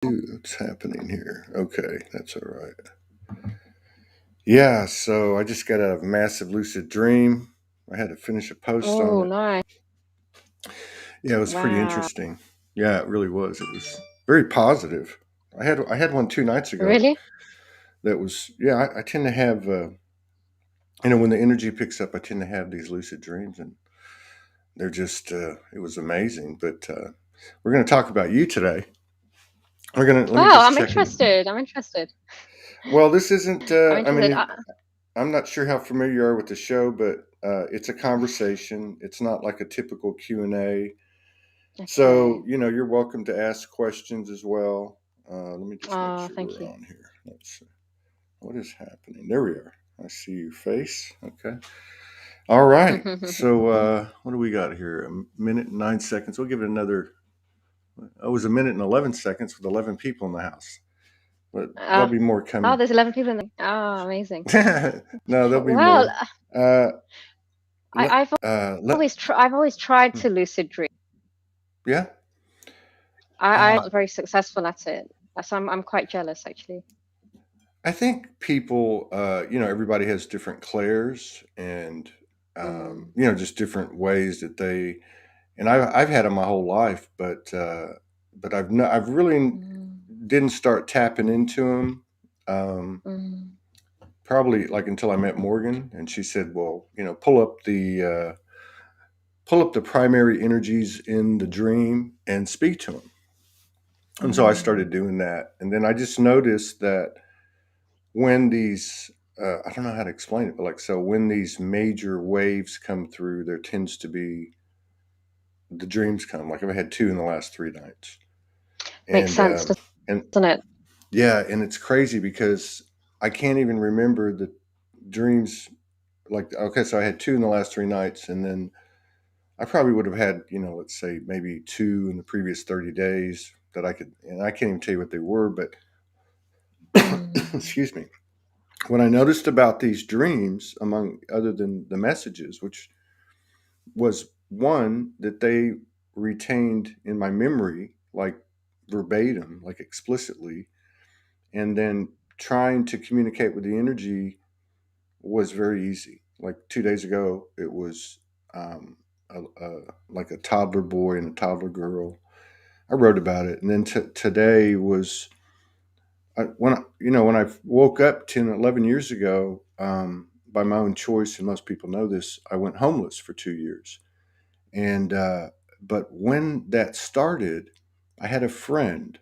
What's happening here? Okay, that's all right. Yeah, so I just got a massive lucid dream. I had to finish a post on Oh, it. nice. Yeah, it was pretty Wow. interesting. Yeah, it really was. It was very positive. I had one 2 nights ago. Really? That was yeah. I tend to have when the energy picks up, I tend to have these lucid dreams, and they're just it was amazing. But we're going to talk about you today. We're gonna let me Wow, just I'm check in. interested. I'm interested. Well, this isn't. I'm I interested. mean, I'm not sure how familiar you are with the show, but it's a conversation. It's not like a typical Q&A. So, Okay. you're welcome to ask questions as well. Let me just make Oh, sure thank we're you. on here. Let's see. What is happening? There we are. I see your face. Okay. All right. So, what do we got here? A minute and 9 seconds. We'll give it another. It was a minute and 11 seconds with 11 people in the house, but there'll Uh, be more oh, coming. there's 11 people in the. Oh, amazing. No, there'll be Well, more. Uh, let, I've let, I've always tried to lucid dream. yeah. I'm Uh, not very successful at it. So I'm quite jealous actually. I think people, everybody has different clairs and, Mm, just different ways that and I've had them my whole life, but I've really mm, didn't start tapping into them, um, mm, probably like until I met Morgan, and she said, well, pull up the primary energies in the dream and speak to them. And so I mm. started doing that. And then I just noticed that when these I don't know how to explain it, but like so when these major waves come through, there tends to be the dreams come. Like I've had two in the last 3 nights, Makes and sense, and doesn't it? yeah, and it's crazy because I can't even remember the dreams. Like okay, so I had two in the last 3 nights, and then I probably would have had let's say maybe two in the previous 30 days that I could, and I can't even tell you what they were, but Mm, excuse me. When I noticed about these dreams, among other than the messages, which was one that they retained in my memory, like verbatim, like explicitly, and then trying to communicate with the energy was very easy. Like 2 days ago, it was like a toddler boy and a toddler girl. I wrote about it, and then today was when I woke up 10, 11 years ago, by my own choice, and most people know this, I went homeless for 2 years. And but when that started, I had a friend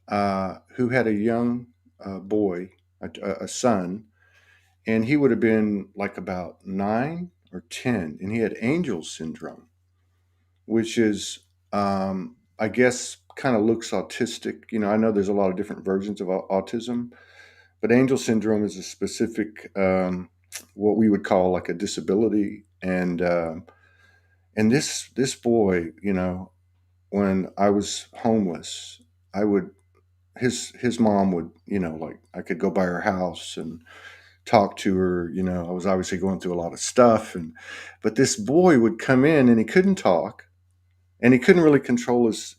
who had a young boy, a son, and he would have been like about 9 or 10, and he had angel syndrome, which is, I guess, kind of looks autistic. I know there's a lot of different versions of autism, but angel syndrome is a specific, what we would call like a disability, and this boy, when I was homeless, I would his mom would, like I could go by her house and talk to her. I was obviously going through a lot of stuff, but this boy would come in and he couldn't talk, and he couldn't really control his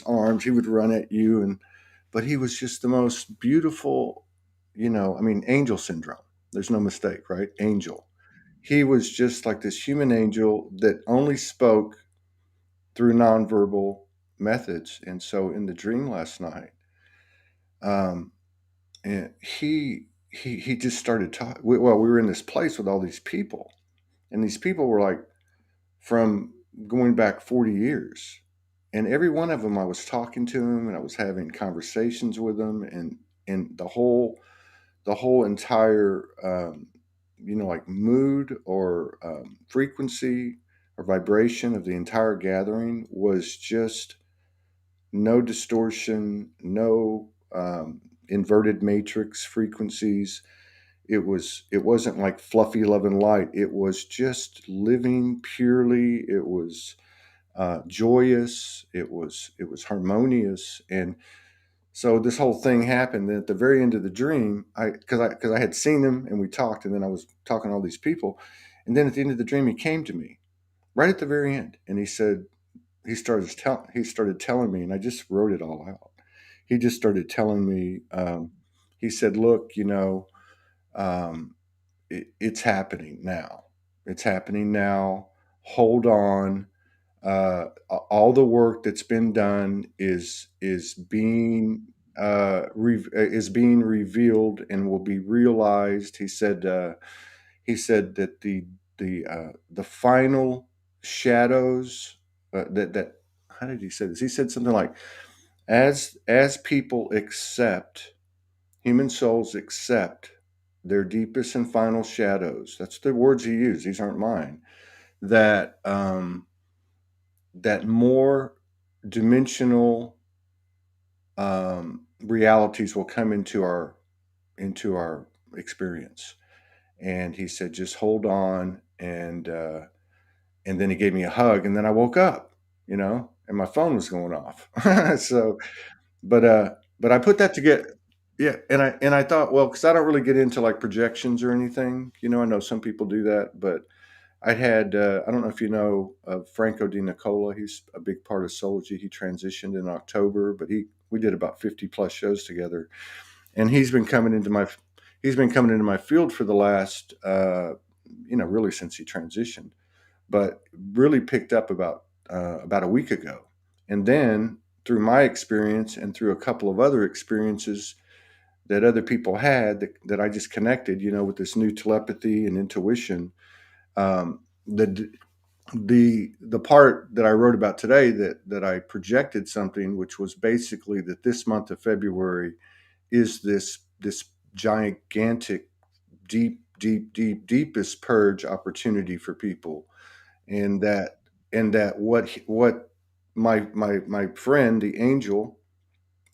arms. He would run at you, but he was just the most beautiful. I mean, angel syndrome. There's no mistake, right? Angel. He was just like this human angel that only spoke through nonverbal methods. And so in the dream last night, um, and he just started talking. Well, we were in this place with all these people, and these people were like from going back 40 years. And every one of them, I was talking to them, and I was having conversations with them, and the whole entire like mood or frequency or vibration of the entire gathering was just no distortion, no inverted matrix frequencies. It wasn't like fluffy love and light. It was just living purely. It was joyous. It was harmonious. And so this whole thing happened. And at the very end of the dream, because I had seen him and we talked, and then I was talking to all these people, and then at the end of the dream, he came to me right at the very end, and he said he started telling me, and I just wrote it all out. he just started telling me. He said, "Look, um, it's happening now. It's happening now. Hold on. All the work that's been done is being revealed and will be realized." He said that the final shadows that how did he say this? He said something like, as people accept, human souls accept their deepest and final shadows. That's the words he used. These aren't mine. That that more dimensional realities will come into our experience. And he said, just hold on. And then he gave me a hug, and then I woke up, and my phone was going off. So, but I put that together. Yeah, and I thought, well, because I don't really get into like projections or anything. I know some people do that, but I don't know if you know of Franco Di Nicola. He's a big part of Soulogy. He transitioned in October, but we did about 50 plus shows together, and he's been coming into my field for the last really since he transitioned, but really picked up about a week ago. And then through my experience and through a couple of other experiences that other people had that I just connected, with this new telepathy and intuition. Um, the the the part that I wrote about today, that I projected something, which was basically that this month of February is this gigantic, deepest purge opportunity for people. And that what my friend, the angel,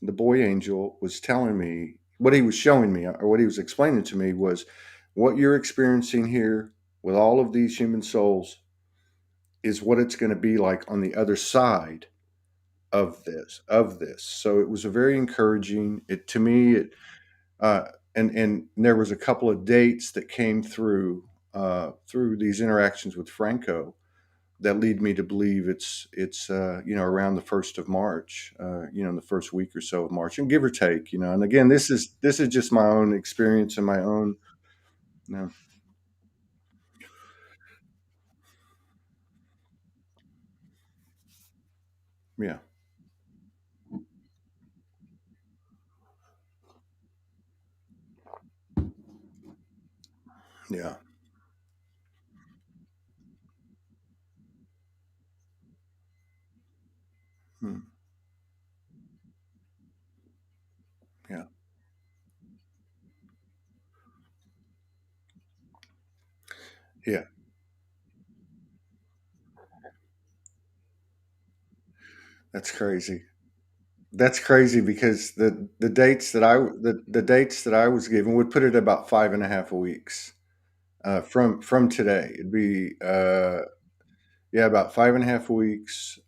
the boy angel, was telling me, what he was showing me, or what he was explaining to me, was what you're experiencing here with all of these human souls is what it's going to be like on the other side of this. So it was a very encouraging, it to me. uh, and there was a couple of dates that came through these interactions with Franco that lead me to believe it's around the 1st of March, in the first week or so of March, and give or take. And again, this is just my own experience and my own. No. Yeah. Yeah. Hmm. Yeah. Yeah. That's crazy. That's crazy because the dates that I was given would put it about 5.5 weeks from today. It'd be yeah, about 5.5 weeks.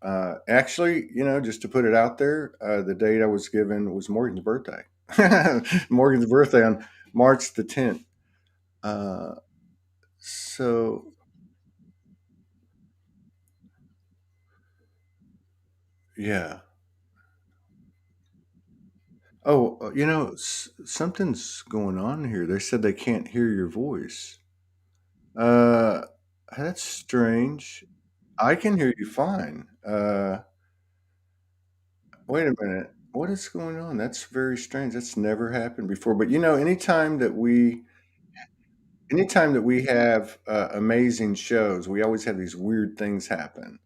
Actually, just to put it out there, the date I was given was Morgan's birthday. Morgan's birthday on March the 10th. Uh, so yeah. Oh, something's going on here. They said they can't hear your voice. Uh, that's strange. I can hear you fine. Wait a minute. What is going on? That's very strange. That's never happened before. But anytime that we have amazing shows, we always have these weird things happen.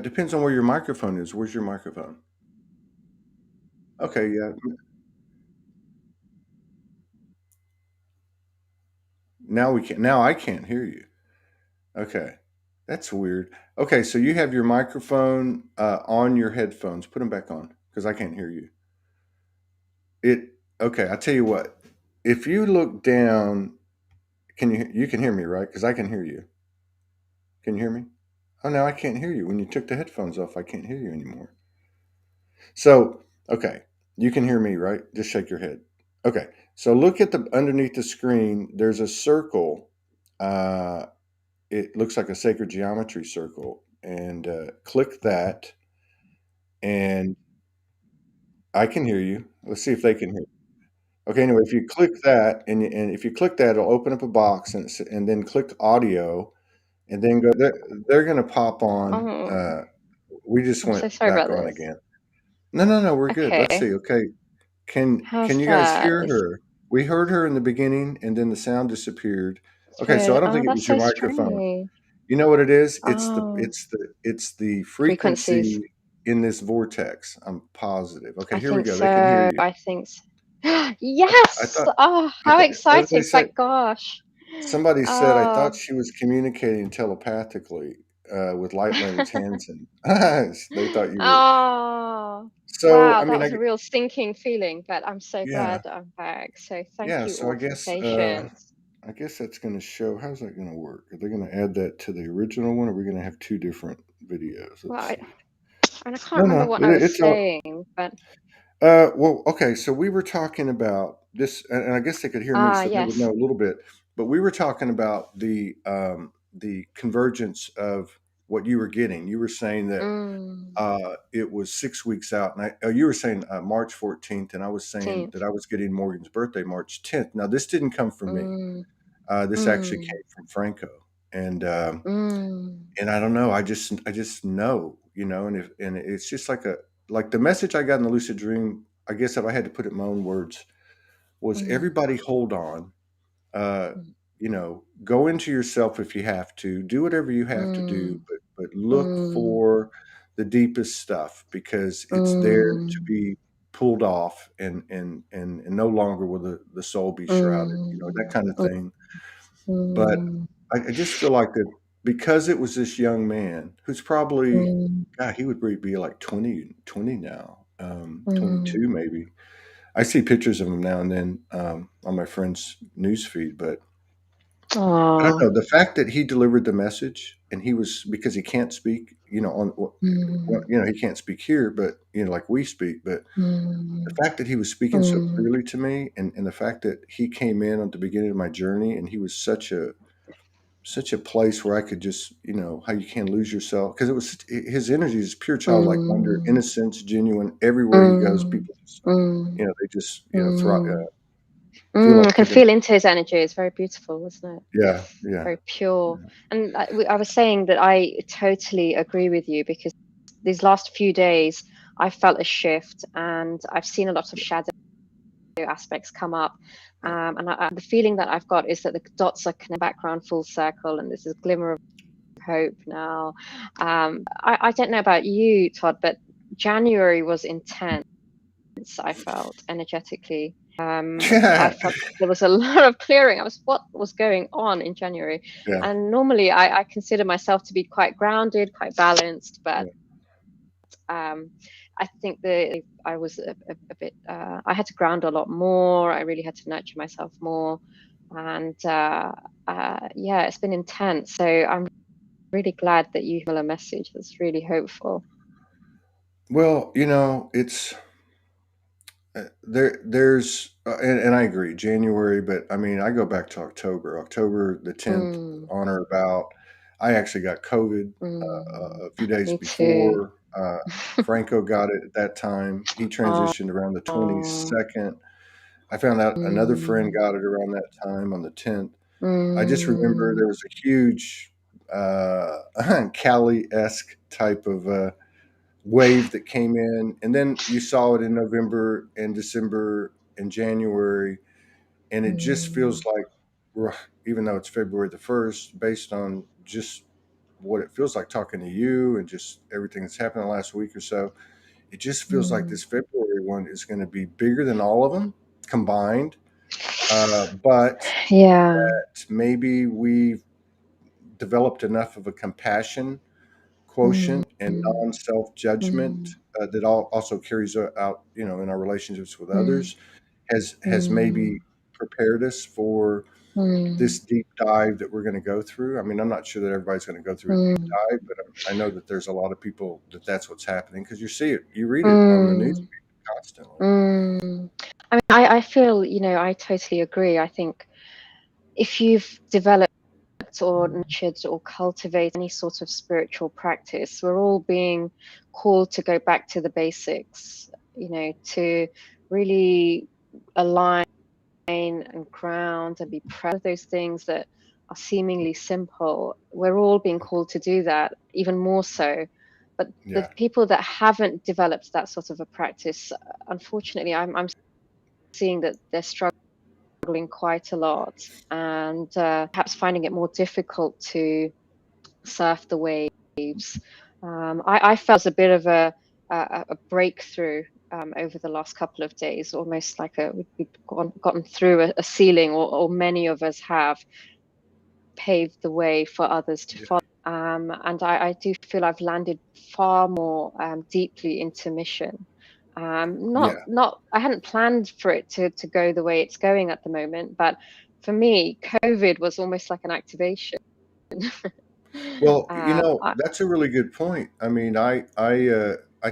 Depends on where your microphone is. Where's your microphone? Okay, yeah. Now I can't hear you. Okay. That's weird. Okay, so you have your microphone on your headphones. Put them back on because I can't hear you. It okay, I tell you what. If you look down, you can hear me, right? Because I can hear you. Can you hear me? Oh, now I can't hear you. When you took the headphones off, I can't hear you anymore. So, okay, you can hear me, right? Just shake your head. Okay, so look at the underneath the screen. There's a circle. Uh, it looks like a sacred geometry circle. and click that. And I can hear you. Let's see if they can hear. Okay, anyway, if you click that, and if you click that, it'll open up a box, and then click audio, and then go. They're going to pop on. Oh, We just I'm went so sorry back about on this. again. No, no, no, we're good. Let's Okay, see. Okay, can how's you guys that? hear her? We heard her in the beginning, and then the sound disappeared. It's Okay, so weird. I don't Oh, think it that's was your so microphone. strange. You know what it is? Oh, It's the frequencies. frequency in this vortex. I'm positive. Okay, I here we think go. They can hear so. you. I think so. I Yes! thought Oh, I how thought what did they exciting. say? Thank gosh. Somebody said I thought Oh. she was communicating telepathically with light language hands, and they thought you were. Oh. So Wow, I that mean, was a real sinking feeling, but I'm so yeah, glad that I'm back. So thank yeah. you So all for the patience. I guess that's going to show. How's that going to work? Are they going to add that to the original one? Or are we going to have two different videos? Well, Let's see. and I can't No, remember no, what I was it's all. saying, but Well, okay. So we were talking about this, and I guess they could hear me, so they would yes. know a little bit. But we were talking about the convergence of what you were getting. You were saying that Mm, it was 6 weeks out, and you were saying March 14th, and I was saying 10th. that I was getting Morgan's birthday March 10th. Now, this didn't come from me. Mm, This actually mm, came from Franco, and mm, I don't know. I just know, and it's just like the message I got in the lucid dream. I guess if I had to put it in my own words, was mm, everybody hold on. Uh, mm, go into yourself if you have to. Do whatever you have to do, mm, but look mm, for the deepest stuff because it's there to mm, be pulled off, and no longer will the soul be shrouded. That mm, kind of thing. But mm, I just feel like that because it was this young man who's probably, mm, God, he would be like 20 now, mm. 22 maybe. I see pictures of him now and then on my friend's news feed, but I don't Oh, know. The fact that he delivered the message and he was because he can't speak, mm, he can't speak here, but like we speak, but the mm, fact that he was speaking so mm, clearly to me, and the fact that he came in at the beginning of my journey, and he was such a place where I could just, how you can lose yourself because it was his energy is pure childlike wonder, mm, innocence, genuine. Everywhere he goes, mm, people just, mm, they just, mm. feel I like can picking. feel into his energy. It's very beautiful, isn't it? Yeah, yeah, Very pure. yeah. And I was saying that I totally agree with you because these last few days I felt a shift and I've seen a lot of shadow aspects come up. Yeah. The feeling that I've got is that the dots are connecting background full circle and there's a glimmer of hope now. I don't know about you, Todd, but January was intense. I felt energetically. I Yeah, felt there was a lot of clearing. What was going on in January? yeah, And normally I consider myself to be quite grounded, quite balanced, but yeah. um, I think that I was a bit, I had to ground a lot more. I really had to nurture myself more. And yeah, it's been intense. So I'm really glad that you have a message that's really hopeful. Well, it's and I agree, January, but I mean, I go back to October the 10th, Mm, on or about. I actually got COVID mm, a few days me too. before. Franco got it at that time. He Oh, transitioned around the 22nd. I found out another friend mm, got it around that time on the 10th. I just remember mm, there was a huge Cali-esque type of wave that came in, and then you saw it in November and December and January, and it just feels mm, like, even though it's February the 1st, based on just what it feels like talking to you and just everything that's happened the last week or so, it just feels like mm. this February one is going to be bigger than all of them combined. But Yeah. maybe we've developed enough of a compassion Mm, quotient and mm, non-self judgment mm, that also carries out, in our relationships with mm, others, has maybe mm, prepared us for mm, this deep dive that we're going to go through. I mean, I'm not sure that everybody's going to go through a deep mm, dive, but I know that there's a lot of people that's what's happening because you read it on the news mm, constantly. mm. I mean, I feel, I totally agree. I think if you've developed or nurtured or cultivate any sort of spiritual practice. We're all being called to go back to the basics, to really align and ground and be proud of those things that are seemingly simple. We're all being called to do that, even more so. But the Yeah. people that haven't developed that sort of a practice, unfortunately, I'm seeing that they're struggling quite a lot, and perhaps finding it more difficult to surf the waves. I felt a bit of a breakthrough over the last couple of days, almost like we've gotten through a ceiling, or many of us have paved the way for others to Yeah. follow. And I do feel I've landed far more deeply into mission. Yeah. Not I hadn't planned for it to go the way it's going at the moment, but for me, COVID was almost like an activation. Well, I, that's a really good point. I mean, I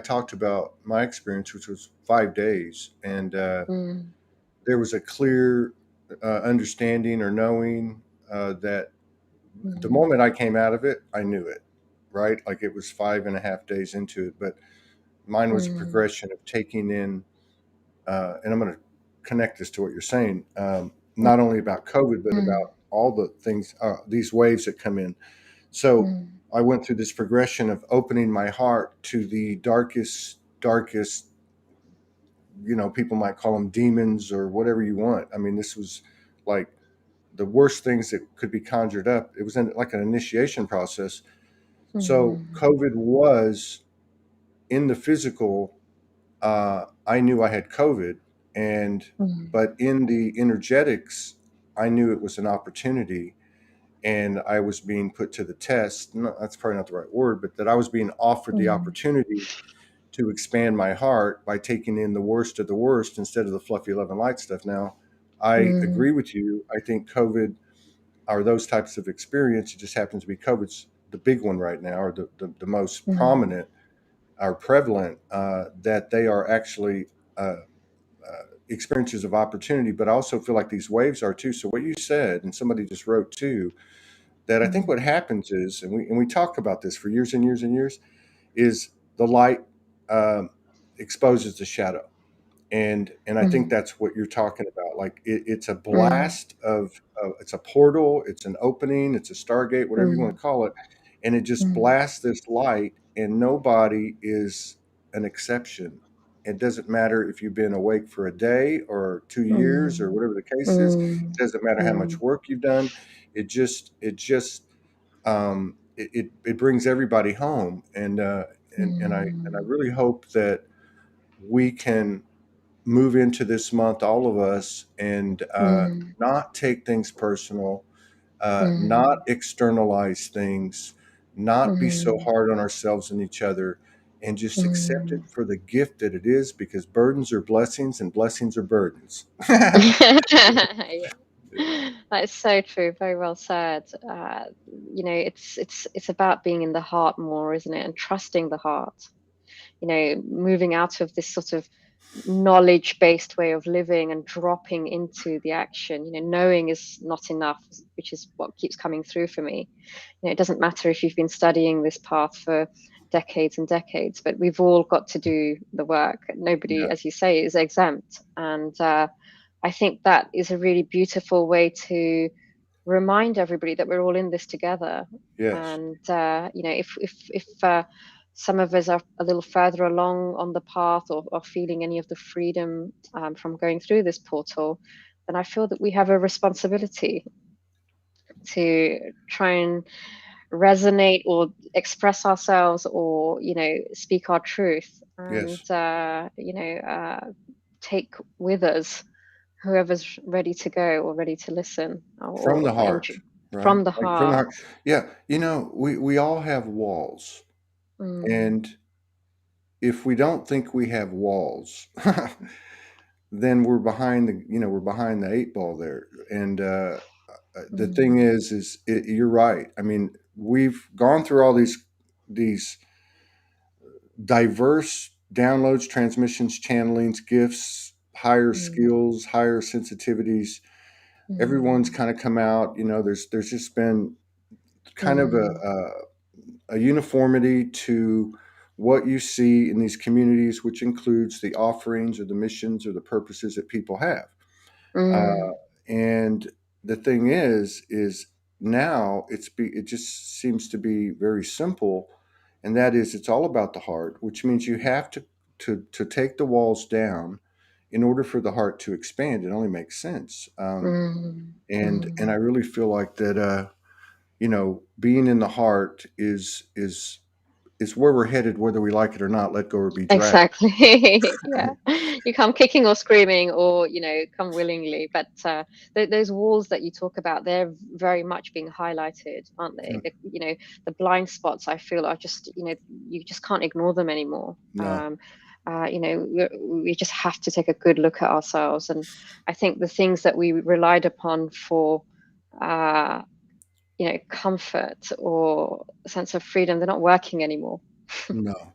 talked about my experience, which was 5 days, and mm, there was a clear understanding or knowing that the mm, moment I came out of it, I knew it, right? Like it was 5.5 days into it, but mine was a mm, progression of taking in, and I'm going to connect this to what you're saying, mm, not only about COVID, but mm, about all the things, these waves that come in. So mm, I went through this progression of opening my heart to the darkest, people might call them demons or whatever you want. I mean, this was like the worst things that could be conjured up. It was like an initiation process. So mm, COVID was in the physical. I knew I had COVID, and mm, but in the energetics, I knew it was an opportunity, and I was being put to the test. No, that's probably not the right word, but that I was being offered the mm, opportunity to expand my heart by taking in the worst of the worst instead of the fluffy love and light stuff. Now, I mm, agree with you. I think COVID or those types of experience, it just happens to be COVID's the big one right now, or the most mm, prominent or prevalent, that they are actually experiences of opportunity, but I also feel like these waves are too. So what you said, and somebody just wrote too, that I think what mm, happens is, and we talk about this for years and years and years, is the light um, exposes the shadow, and I think mm, that's what you're talking about. Like it's a mm, blast of, it's a portal, it's an opening, it's a stargate, whatever you want mm, to call it, and it just mm, blasts this light, and nobody is an exception. It doesn't matter if you've been awake for a day or 2 years or mm, whatever the case is. mm, It doesn't matter how much mm, work you've done. It just it brings everybody home, and I mm, really hope that we can move into this month, all of us, and mm, not take things personal, not mm, externalize things, not be so mm, hard on ourselves and each other, and just accept it mm. for the gift that it is, because burdens are blessings and blessings are burdens. Yeah. That's so true. Very well said. It's about being in the heart more, isn't it? And trusting the heart. Moving out of this sort of knowledge-based way of living and dropping into the action. Knowing is not enough, which is what keeps coming through for me. It doesn't matter if you've been studying this path for decades and decades, but we've all got to do the work. Nobody, Yeah. as you say, is exempt. And I think that is a really beautiful way to remind everybody that we're all in this together. Yes. And if some of us are a little further along on the path, or feeling any of the freedom from going through this portal, then I feel that we have a responsibility to try and resonate or express ourselves, or speak our truth, and Yes. take with us whoever's ready to go or ready to listen, From the or heart, right? from the Like from the heart. heart. Yeah. We all have walls, Mm, and if we don't think we have walls, then we're behind the eight ball there. And the thing mm, is you're right. I mean, we've gone through all these diverse downloads, transmissions, channelings, gifts, higher mm, skills, higher sensitivities. Everyone's mm, kind of come out. There's just been. kind of mm, a uniformity to what you see in these communities, which includes the offerings or the missions or the purposes that people have. Uh, mm, and the thing is now it just seems to be very simple, and that is it's all about the heart, which means you have to take the walls down in order for the heart to expand. It only makes sense. mm, And I mm. really feel like that. Being in the heart is where we're headed, whether we like it or not. Let go or be dragged. Exactly. Yeah. You come kicking or screaming or, come willingly. But those walls that you talk about, they're very much being highlighted, aren't they? The blind spots, I feel, are just, you just can't ignore them anymore. No, We just have to take a good look at ourselves. And I think the things that we relied upon for, uh, comfort or a sense of freedom, they're not working anymore. no,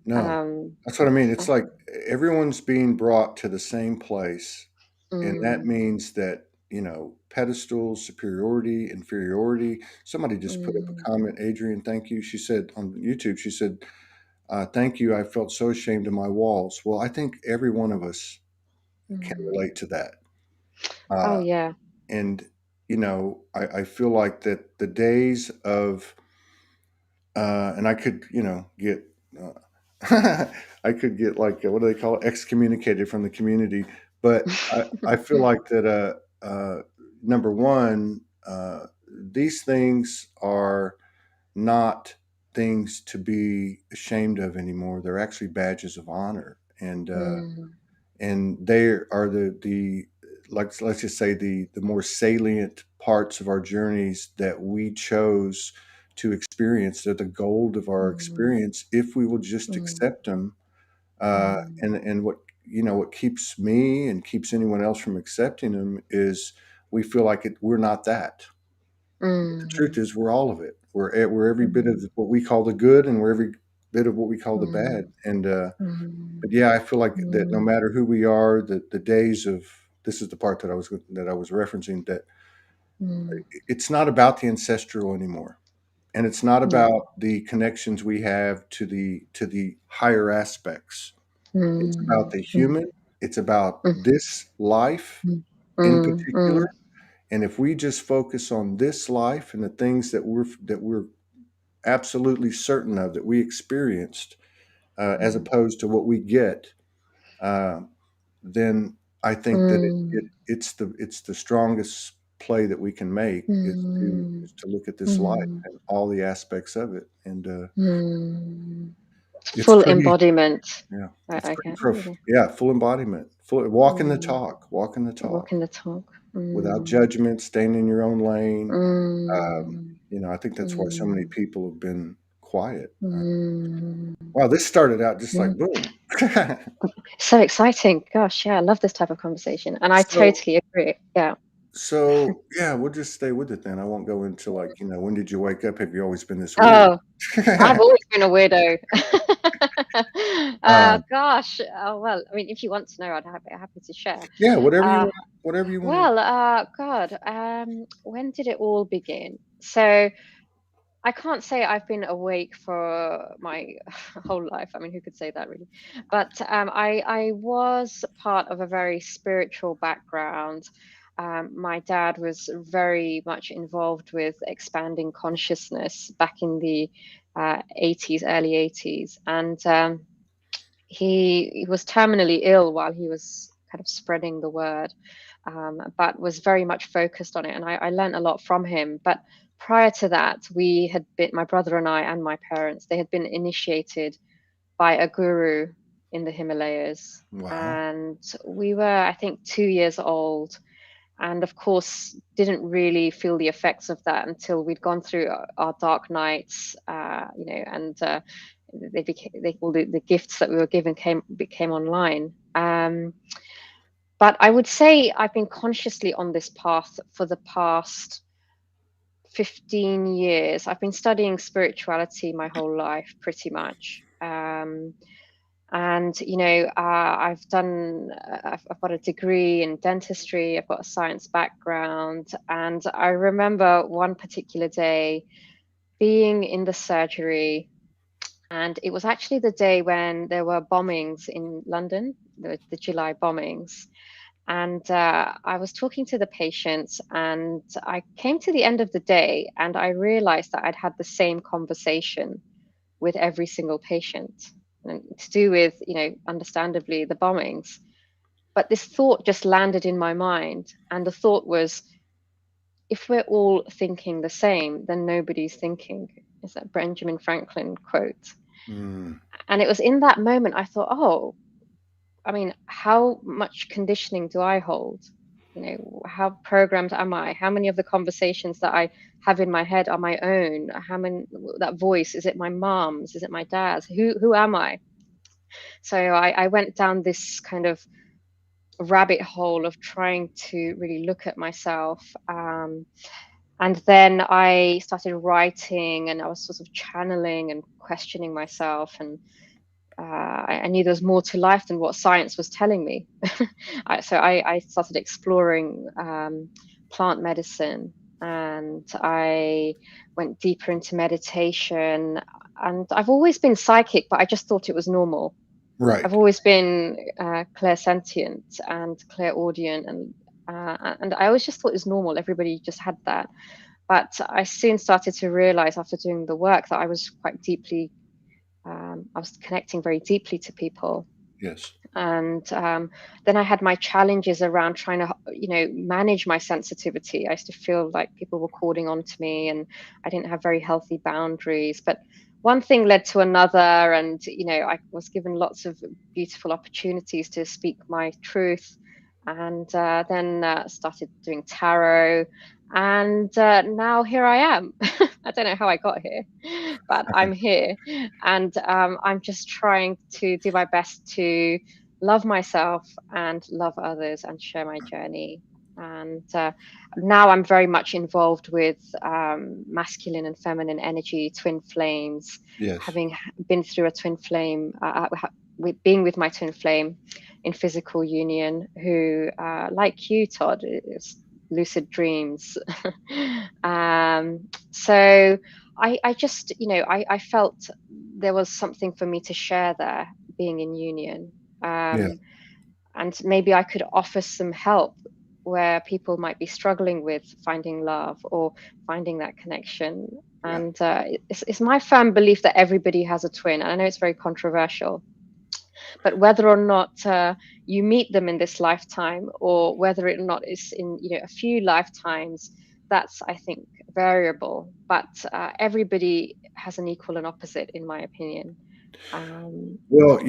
no. Um, That's what I mean. It's uh, like everyone's being brought to the same place, and that mm, means that pedestals, superiority, inferiority. Somebody just put up a mm, comment. Adrian, thank you. She said on YouTube. She said, "Thank you. I felt so ashamed of my walls." Well, I think every one of us can mm. relate to that. Oh Uh, yeah. and I feel like that the days of and I could get I could get like what do they call it, excommunicated from the community, but I feel like that number one, these things are not things to be ashamed of anymore. They're actually badges of honor, Mm, and they are the like let's just say the more salient parts of our journeys that we chose to experience. They're the gold of our mm, experience if we will just mm, accept them. mm, And what keeps me and keeps anyone else from accepting them is we feel like we're not that. The truth mm, is we're all of it. We're every bit of mm, what we call the good, and we're every bit of what we call the bad. mm, And mm, but yeah, I feel like that no mm, matter who we are, the days of this is the part that I was referencing, that mm. it's not about the ancestral anymore, and it's not No. about the connections we have to the higher aspects. It's about Mm, the mm, human. It's about mm, this life mm, in mm, particular. mm, And if we just focus on this life and the things that we're absolutely certain of that we experienced, as mm, opposed to what we get, uh, then I think that mm, it's the strongest play that we can make is to mm, is to look at this life mm, and all the aspects of it, and mm. it's Full pretty. embodiment. Yeah, it's I pretty get prof. Yeah, full embodiment, mm, walking the talk walking the talk. without Mm, judgment, staying in your own lane. mm, I think that's why so many mm, people have been quiet. mm, Wow, this started out just like mm. boom. So exciting. Gosh, yeah, I love this type of conversation. And I So totally agree. Yeah. So yeah, we'll just stay with it then. I won't go into like, when did you wake up? Have you always been this weird? Oh, I've always been a weirdo. Um, Gosh. Oh, well, I mean, if you want to know, I'd happy to share. yeah, whatever you Uh, want, whatever you want to. well, God, when did it all begin? So I can't say I've been awake for my whole life. I mean, who could say that really? But I was part of a very spiritual background. My dad was very much involved with expanding consciousness back in the 80s, early 80s, and he was terminally ill while he was kind of spreading the word, but was very much focused on it. And I learned a lot from him. But prior to that, we had been, my brother and I, and my parents, they had been initiated by a guru in the Himalayas. Wow. And we were, I think, 2 years old. And of course, didn't really feel the effects of that until we'd gone through our dark nights, and all the gifts that we were given became online. But I would say I've been consciously on this path for the past 15 years. I've been studying spirituality my whole life, pretty much. And I've got a degree in dentistry, I've got a science background, and I remember one particular day being in the surgery, and it was actually the day when there were bombings in London, the July bombings. And I was talking to the patients, and I came to the end of the day, and I realized that I'd had the same conversation with every single patient, and to do with, understandably, the bombings. But this thought just landed in my mind, and the thought was, if we're all thinking the same, then nobody's thinking. Is that Benjamin Franklin quote? Mm, And it was in that moment I thought, oh, I mean, how much conditioning do I hold? How programmed am I? How many of the conversations that I have in my head are my own? How many, that voice, is it my mom's? Is it my dad's? Who am I? So I went down this kind of rabbit hole of trying to really look at myself. And then I started writing, and I was sort of channeling and questioning myself. And I knew there was more to life than what science was telling me. So I started exploring plant medicine, and I went deeper into meditation. And I've always been psychic, but I just thought it was normal. I've right. always been clairsentient and clairaudient, and I always just thought it was normal. Everybody just had that. But I soon started to realize after doing the work that I was quite deeply I was connecting very deeply to people. Yes. And then I had my challenges around trying to, manage my sensitivity. I used to feel like people were calling on to me, and I didn't have very healthy boundaries. But one thing led to another, and I was given lots of beautiful opportunities to speak my truth, and then started doing tarot, and now here I am. I don't know how I got here, but I'm here, and I'm just trying to do my best to love myself and love others and share my journey. And now I'm very much involved with masculine and feminine energy, twin flames, Yes. having been through a twin flame, with being with my twin flame in physical union, who, like you, Todd, is lucid dreams. So I just, I felt there was something for me to share there, being in union. Yeah. Um, and maybe I could offer some help where people might be struggling with finding love or finding that connection. Yeah. And it's my firm belief that everybody has a twin. And I know it's very controversial, but whether or not you meet them in this lifetime, or whether or not it's in a few lifetimes, that's, I think, variable. But everybody has an equal and opposite, in my opinion. Um, Well,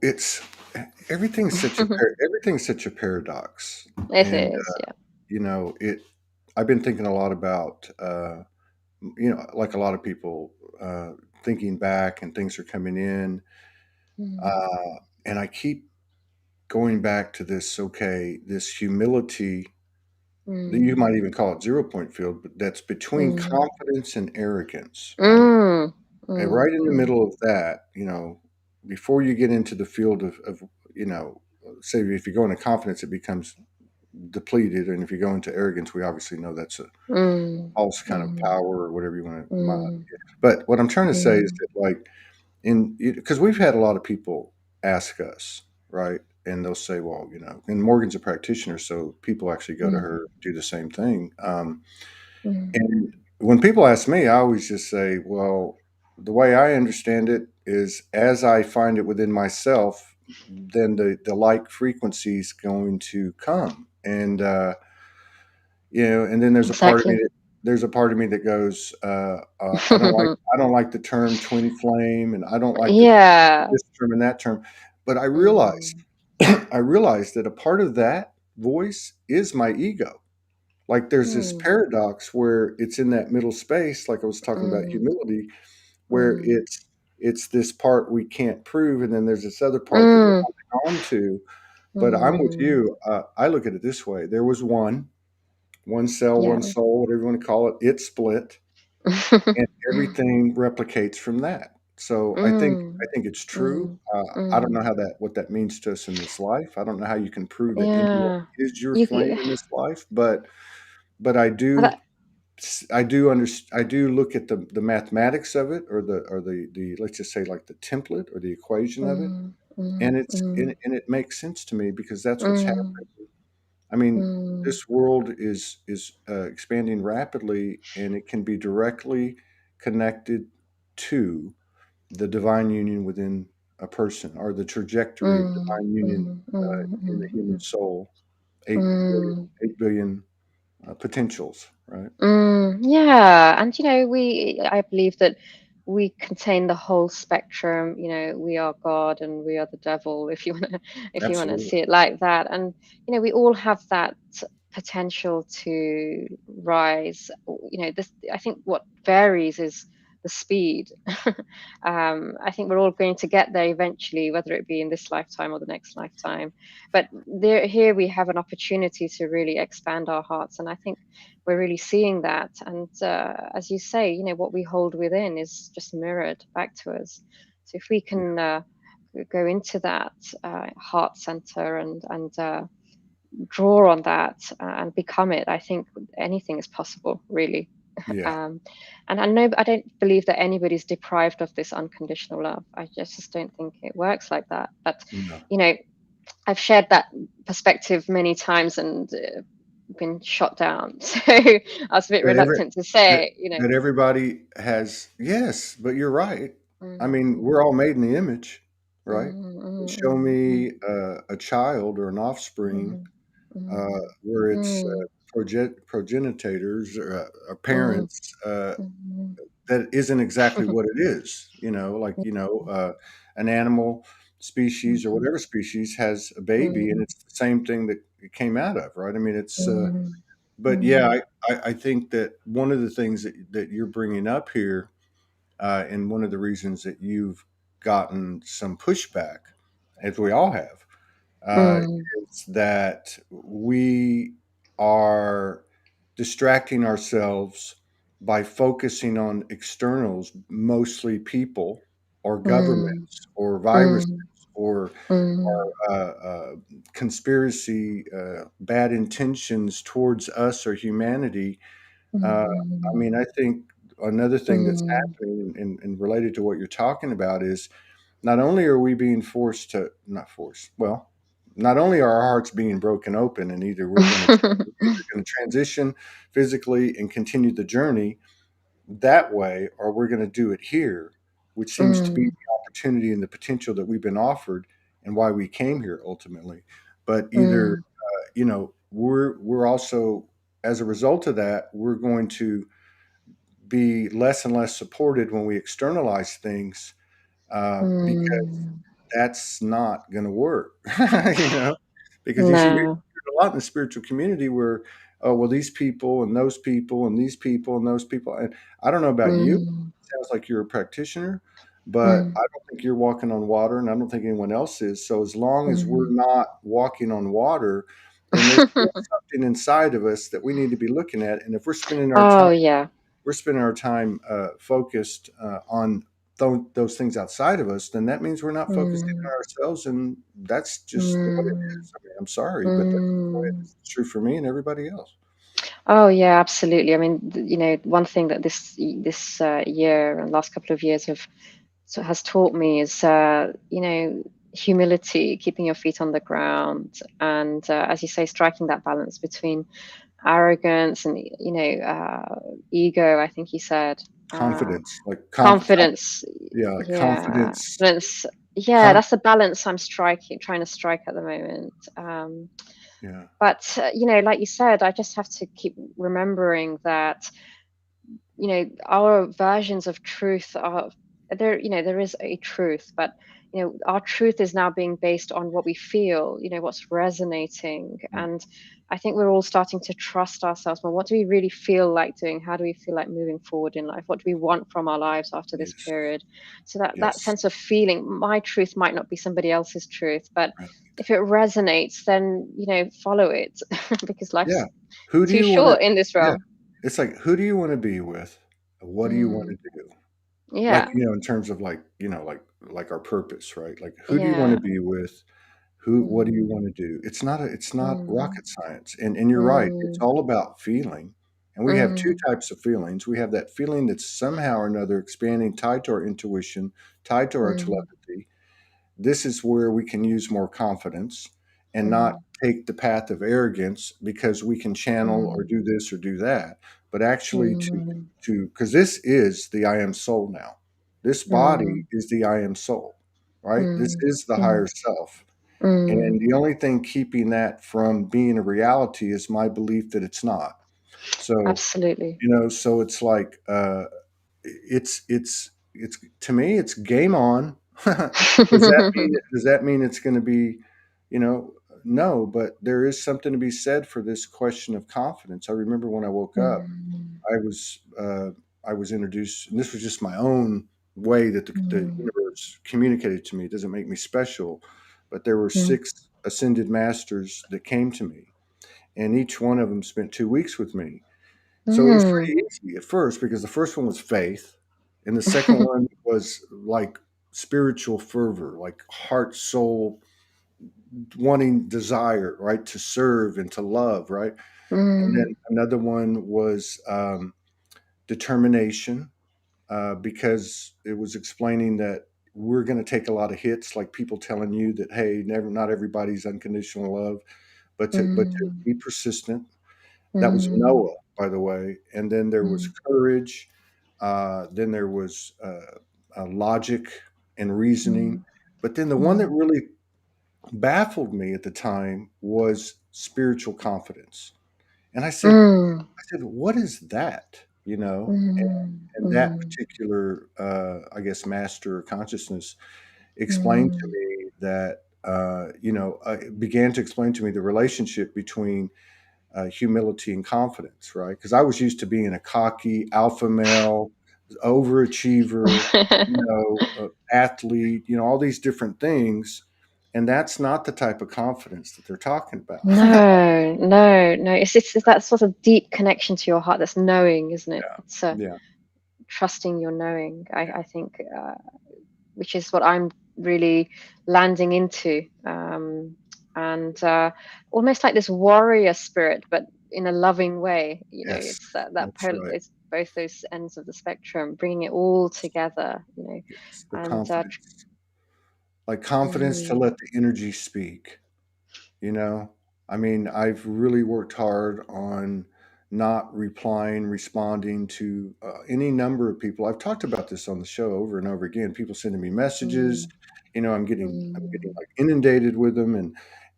it's everything's such a paradox, it and is, yeah. it. I've been thinking a lot about, like a lot of people, thinking back and things are coming in, Mm, uh, and I keep going back to this. Okay, this humility that you mm, might even call it 0 point field, but that's between mm, confidence and arrogance, right? mm, And mm, right in the mm. middle of that, before you get into the field of say if you go into confidence, it becomes depleted, and if you go into arrogance, we obviously know that's a Mm, false kind of mm, power or whatever you want to. mm, But what I'm trying to say is mm, that, like, because we've had a lot of people ask us, right, and they'll say, well, and Morgan's a practitioner, so people actually go to mm, her do the same thing. mm. And when people ask me, I always just say, well, the way I understand it is as I find it within myself, then the like frequency is going to come. And then Exactly. there's a part of me that goes, I don't like the term twin flame, and I don't like Yeah. this term and that term. But I realized, Mm, I realized that a part of that voice is my ego. Like, there's this mm, paradox where it's in that middle space, like I was talking about mm, humility, where mm, it's this part we can't prove, and then there's this other part that we're mm, holding on to. But I'm with mm. you. I look at it this way: there was one cell, one Yeah. soul, whatever you want to call it. It split, and everything replicates from that. So I Mm, think it's true. mm, I don't mm. know how that what that means to us in this life. I don't know how you can prove that anyone Yeah. is your You, flame in this life, but that, I do look at the mathematics of it, or the let's just say like the template or the equation of it, mm, mm, and mm, it makes sense to me because that's what's mm, happening. I mean, mm, this world is expanding rapidly, and it can be directly connected to the divine union within a person, or the trajectory of mm, divine union mm, in the mm, human mm, soul. 8 billion, mm. 8 billion potentials, right? Yeah, and I believe that we contain the whole spectrum. We are God and we are the devil, if you wanna, if you wanna Absolutely. see it like that. And we all have that potential to rise. This, I think, what varies is the speed. I think we're all going to get there eventually, whether it be in this lifetime or the next lifetime. But here we have an opportunity to really expand our hearts, and I think we're really seeing that. And as you say, what we hold within is just mirrored back to us. So if we can go into that heart center and draw on that and become it, I think anything is possible, really. Yeah. um, and I don't believe that anybody's deprived of this unconditional love. I just don't think it works like that. But No. you know I've shared that perspective many times and been shot down. So I was a bit That every reluctant to that say. that everybody has, yes, but you're right. I Mm, mean, we're all made in the image, right? mm, Show mm, mm, me a child or an offspring, mm, mm, where it's mm, progenitors or mm, parents, mm, that isn't exactly what it is. Like, an animal species or mm, whatever species has a baby, and mm, it's the same thing that it came out of, right? I mean, mm, but yeah, mm, I think that one of the things that you're bringing up here, and one of the reasons that you've gotten some pushback, as we all have, uh, mm, is that we are distracting ourselves by focusing on externals, mostly people or mm, governments or viruses mm, or mm, conspiracy, bad intentions towards us or humanity. I mm, mean, I think another thing that's mm. happening and related to what you're talking about is not only are we being forced to, not forced, well, not only are our hearts being broken open, and either going to transition physically and continue the journey that way, or we're going to do it here, which seems to be Mm, the opportunity and the potential that we've been offered and why we came here ultimately. But either, mm, we're also, as a result of that, we're going to be less and less supported when we externalize things, because mm. that's not going to work, you know, because you hear No. it a lot in the spiritual community where, oh, well, these people and those people and these people and those people. And I don't know about you. Mm, It sounds like you're a practitioner, but mm, I don't think you're walking on water, and I don't think anyone else is. So as long as we're mm. not walking on water, then there's still something inside of us that we need to be looking at. And if Oh, yeah. we're spending our time focused on those things outside of us, then that means we're not focusing Mm, on ourselves, and that's just the way it mm, is. I mean, I'm sorry, but that's the way it mm. is. It's true for me and everybody else. Oh, yeah, absolutely. I mean, one thing that this year and last couple of years has taught me is, humility, keeping your feet on the ground, and as you say, striking that balance between arrogance and ego. I think you said Confidence, like confidence. yeah, like Yeah, confidence. confidence. Yeah, Com- that's the balance I'm trying to strike at the moment. yeah, But like you said, I just have to keep remembering that our versions of truth are there. There is a truth, but our truth is now being based on what we feel, what's resonating. yeah, And I think we're all starting to trust ourselves more. What do we really feel like doing? How do we feel like moving forward in life? What do we want from our lives after this yes, period? So that yes, sense of feeling, my truth might not be somebody else's truth, but right. if it resonates, then follow it. Because Yeah. life's Who do too you want to? short in this Yeah, realm. it's like, who do you want to be with? What do you want Mm, to do? Yeah. like, in terms of like, like our purpose, right? Like, who do you want to Yeah. be with? What do you Mm, want to do? It's not mm, rocket science. And you're right. It's mm, all about feeling. And we have two mm, types of feelings. We have that feeling that's somehow or another expanding, tied to our intuition, tied to our mm, telepathy. This is where we can use more confidence and not mm, take the path of arrogance because we can channel or mm, do this or do that, but actually mm, because this is the I am soul now. This body mm, is the I am soul, right? This mm, is the higher mm, self. And mm. the only thing keeping that from being a reality is my belief that it's not. So, Absolutely. so it's like, it's to me, it's game on. Does that mean it's going to be, you know, no, but there is something to be said for this question of confidence. I remember when I woke up, Mm, I was, I was introduced, and this was just my own way that the mm, universe communicated to me. It doesn't make me special, but there were mm, 6 ascended masters that came to me, and each one of them spent 2 weeks with me. So it was mm. pretty easy at first because the first one was faith, and the second one was like spiritual fervor, like heart, soul, wanting desire, right, to serve and to love, right? And then Mm, another one was determination, because it was explaining that we're going to take a lot of hits, like people telling you that, hey, never, not everybody's unconditional love, but to mm, be persistent. That was mm, Noah, by the way. And then there was mm, courage. Then there was logic and reasoning. mm, But then the one that mm, really baffled me at the time was spiritual confidence. And mm, I said, what is that? mm, And that mm, particular, I guess, master consciousness explained to mm, me that, began to explain to me the relationship between humility and confidence, right? Because I was used to being a cocky alpha male, overachiever, athlete, all these different things. And that's not the type of confidence that they're talking about. No, no, no. It's that sort of deep connection to your heart. That's knowing, isn't it? It's Yeah. trusting your knowing. Yeah. I think, which is what I'm really landing into, and almost like this warrior spirit, but in a loving way. Yes. It's that That's right. it's both those ends of the spectrum, bringing it all together. Yes. The And confidence, like confidence to mm, let the energy speak. You know, I mean, I've really worked hard on not replying, responding to any number of people. I've talked about this on the show over and over again. People sending me messages. mm, I'm getting mm, like inundated with them,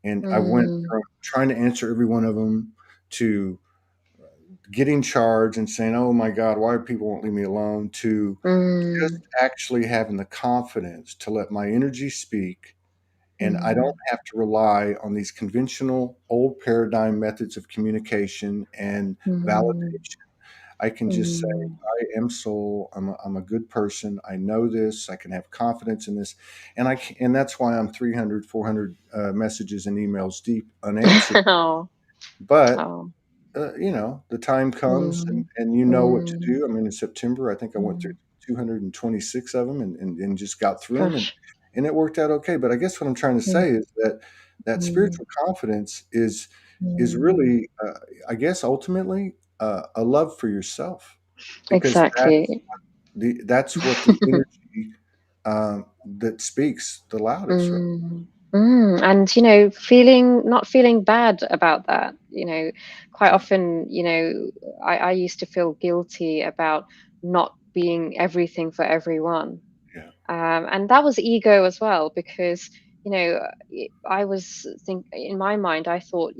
and I went mm, from trying to answer every one of them to getting charged and saying, "Oh my God, why people won't leave me alone?" To just mm, actually having the confidence to let my energy speak, and I don't mm, have to rely on these conventional old paradigm methods of communication and mm, validation. I can just say, mm. I am soul. I'm a good person. I know this. I can have confidence in this. And that's why I'm 300, 400 messages and emails deep unanswered. Oh, But oh. the time comes, and, Mm, and you know what to mm, do. I mean, in September, I think I went through mm. 226 of them, and just got through them, and, Gosh. and it worked out okay. But I guess what I'm trying to Mm, say is that mm, spiritual confidence is mm. really, I guess, ultimately a love for yourself, because Exactly. that's what the energy that speaks the loudest, right? Mm, and feeling not feeling bad about that. Quite Yeah, often, I used to feel guilty about not being everything for everyone. yeah, And that was ego as well, because I was think in my mind, I thought,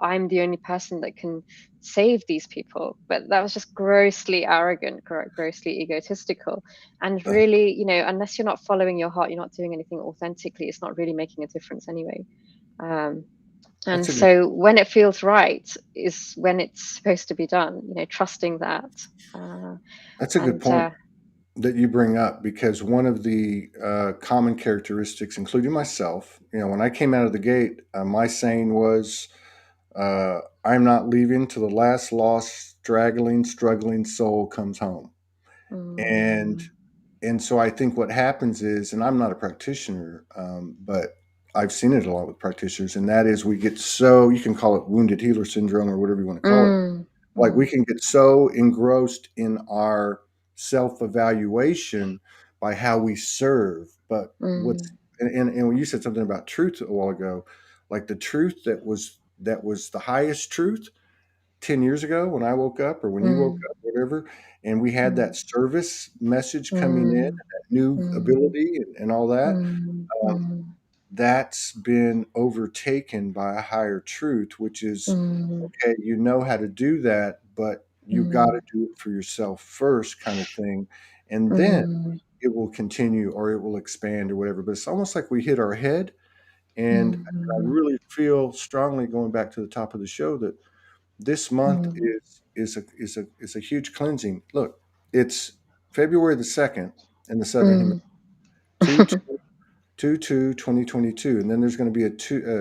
I'm the only person that can save these people, but that was just grossly arrogant, grossly egotistical. And yeah. really, unless you're not following your heart, you're not doing anything authentically, it's not really making a difference anyway. um, and That's a good so when it feels right is when it's supposed to be done, trusting that. uh, that's a good and point that you bring up, because one of the common characteristics, including myself, when I came out of the gate, my saying was, "I'm not leaving till the last lost, straggling, struggling soul comes home." And mm, and so I think what happens is, and I'm not a practitioner, but I've seen it a lot with practitioners, and that is we get so, you can call it wounded healer syndrome or whatever you want to call it. Mm, Like we mm, can get so engrossed in our self evaluation by how we serve. But what's, mm, and when you said something about truth a while ago, like the truth that was the highest truth 10 years ago when I woke up or when you woke mm, up, whatever, and we had that mm, service message coming in, mm, that new mm, ability and all that, mm, um, mm, that's been overtaken by a higher truth, which is, mm, okay, you know how to do that, but you got to mm, do it for yourself first, kind of thing. And then mm, it will continue or it will expand or whatever. But it's almost like we hit our head. And I mm, really feel strongly, going back to the top of the show, that this month mm, is a huge cleansing. Look, it's February the 2nd in the Southern Hemisphere, mm. 2 2 2022, and then there's going to be a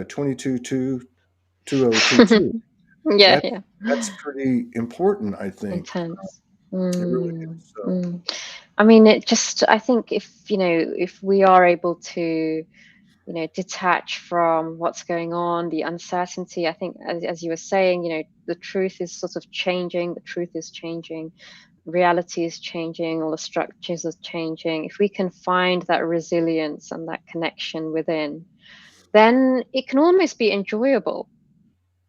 22 2 2022. Yeah, That's yeah. that's pretty important, I think. Intense. It really Mm, is. So, mm. I mean, I think if, if we are able to, detach from what's going on, the uncertainty, I think, as you were saying, the truth is sort of changing, the truth is changing, reality is changing, all the structures are changing. If we can find that resilience and that connection within, then it can almost be enjoyable.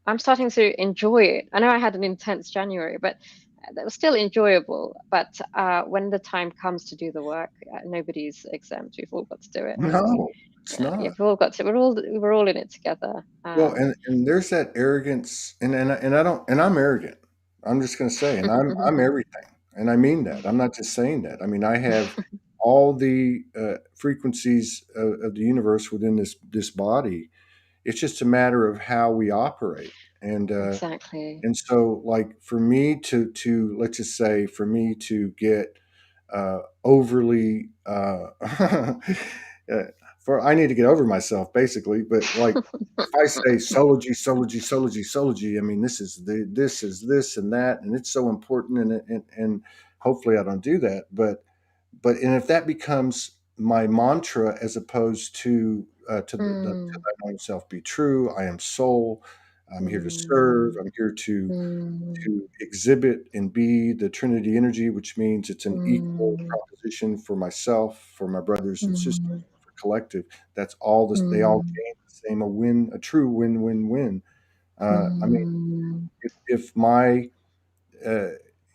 I'm starting to enjoy it. I know I had an intense January, but that was still enjoyable. But when the time comes to do the work, nobody's exempt. We've all got to do it, haven't we? no, it's Yeah, not. we've all got to. We're all in it together. Well, and there's that arrogance, and I don't, and I'm arrogant. I'm just going to say, and I'm everything, and I mean that. I'm not just saying that. I mean, I have all the frequencies of the universe within this body. It's just a matter of how we operate, Exactly. and so, like, for me to let's just say, for me to get overly uh, for I need to get over myself, basically. But like, if I say Soulogy, Soulogy, Soulogy, Soulogy, I mean, this is this and that, and it's so important, and hopefully I don't do that. But and if that becomes my mantra, as opposed to Mm, thy own self be true, I am soul. I'm here to serve. mm, I'm here mm, to exhibit and be the Trinity energy, which means it's an equal mm, proposition for myself, for my brothers and sisters, mm, for collective. That's all this. They all mm, gain the same, a true win-win-win. I mean, mm. if my uh,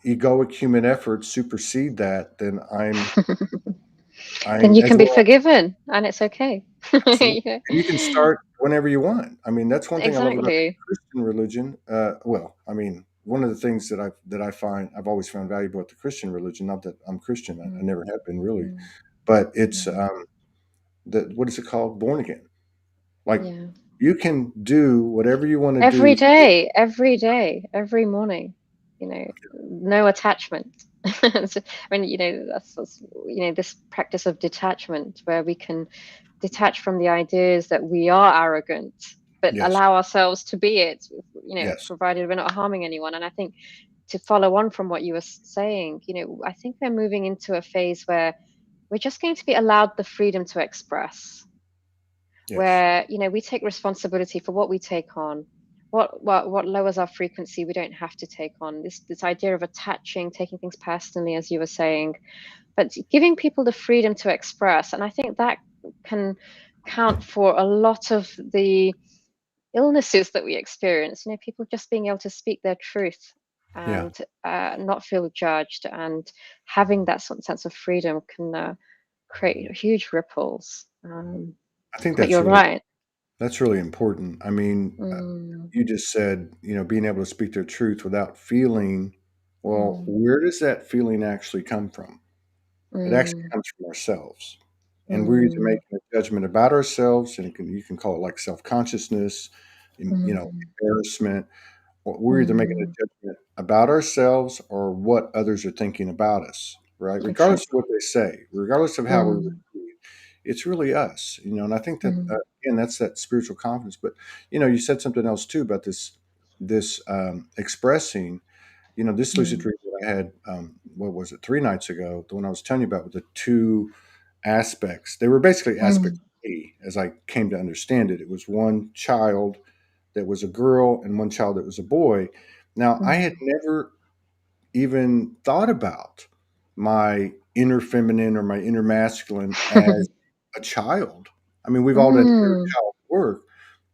egoic human efforts supersede that, then Then I'm you as can be well. forgiven, and it's okay. Absolutely. Yeah, And you can start whenever you want. I mean, that's one thing I love about the exactly. Christian religion. Well, I mean, one of the things that I find I've always found valuable at the Christian religion, not that I'm Christian, I Mm, never have been really, mm, but it's mm. the what is it called? Born again. Like, Yeah. you can do whatever you want to Every do. day, every morning, no attachment. So, I mean, that's this practice of detachment where we can detach from the ideas that we are arrogant, but Yes, allow ourselves to be it, yes, provided we're not harming anyone. And I think, to follow on from what you were saying, I think we're moving into a phase where we're just going to be allowed the freedom to express, yes, where we take responsibility for what we take on. What lowers our frequency, we don't have to take on. This idea of attaching, taking things personally, as you were saying, but giving people the freedom to express. And I think that can count for a lot of the illnesses that we experience. People just being able to speak their truth yeah. and not feel judged, and having that sort of sense of freedom can create huge ripples. I think But you're right. that's really important. I mean, Mm, you just said, being able to speak their truth without feeling. Well, mm, where does that feeling actually come from? It actually mm, comes from ourselves, and we're either mm, making a judgment about ourselves, and you can call it like self-consciousness, mm, embarrassment, or we're either making a mm. judgment about ourselves or what others are thinking about us, right? Regardless of Exactly. what they say, regardless of how we're Mm, received, it's really us, and I think that, mm, again, that's that spiritual confidence. But you said something else too about this expressing. This lucid mm, dream I had, what was it, 3 nights ago, the one I was telling you about with the two aspects. They were basically aspects Mm, of me as I came to understand it. It was one child that was a girl and one child that was a boy. Now, I had mm, never even thought about my inner feminine or my inner masculine as a child. I mean, we've all done inner mm, child work,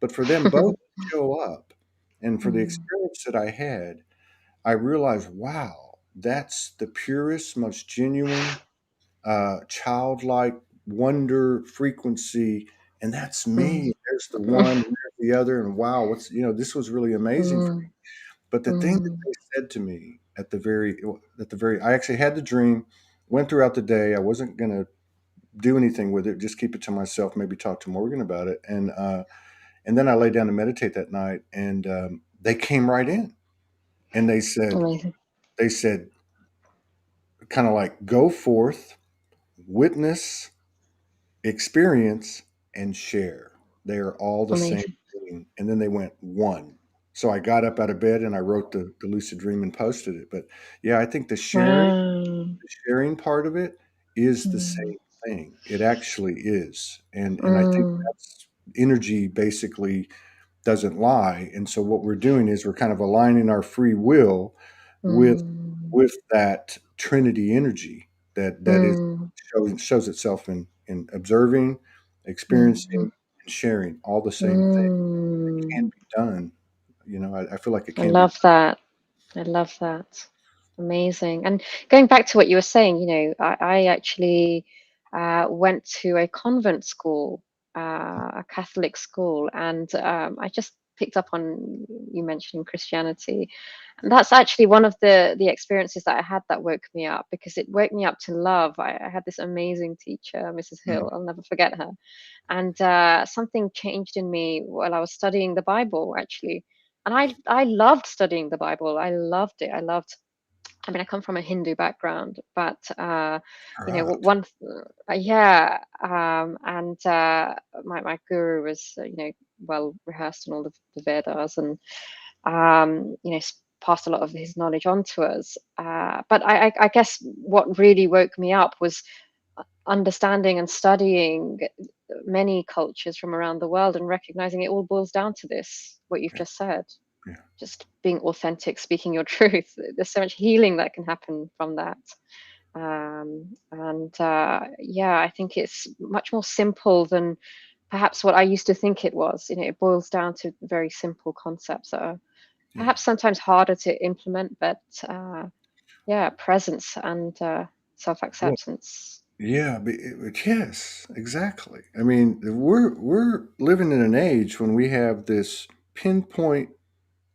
but for them both to show up and for the mm, experience that I had, I realized, wow, that's the purest, most genuine, childlike wonder frequency. And that's mm, me. There's the one, there's the other. And wow, this was really amazing for me. mm, But the thing that mm, they said to me I actually had the dream, went throughout the day. I wasn't going to do anything with it, just keep it to myself, maybe talk to Morgan about it. And then I lay down to meditate that night and, they came right in and amazing. they said, kind of like, go forth, witness, experience, and share. They are all the same Amazing. thing. And then they went one. So I got up out of bed and I wrote the lucid dream and posted it. But yeah, I think Wow. the sharing part of it is the Mm, same thing. It actually is. And I think mm, that's energy basically doesn't lie. And so what we're doing is we're kind of aligning our free will with mm, with that Trinity energy that is mm, shows itself in observing, experiencing, mm, and sharing all the same thing. It mm. can be done. I feel like it I can be love that. I love that. Amazing. And going back to what you were saying, I actually went to a convent school, a Catholic school, and I just picked up on you mentioning Christianity. And that's actually one of the experiences that I had that woke me up because it woke me up to love. I had this amazing teacher, Mrs. done. Hill. I'll never forget her. And something changed in me while I was studying the Bible, actually. And I loved studying the Bible. I loved it. I mean, I come from a Hindu background, but Right. one, yeah, and my guru was, well rehearsed in all the Vedas, and passed a lot of his knowledge on to us. But I guess what really woke me up was understanding and studying many cultures from around the world and recognizing it all boils down to this, what you've Yeah. just said, Yeah. just being authentic, speaking your truth. There's so much healing that can happen from that. And yeah, I think it's much more simple than perhaps what I used to think it was. It boils down to very simple concepts that are Yeah. perhaps sometimes harder to implement, but yeah, presence and Well, self-acceptance. yeah, yes, exactly. I mean, we're living in an age when we have this pinpoint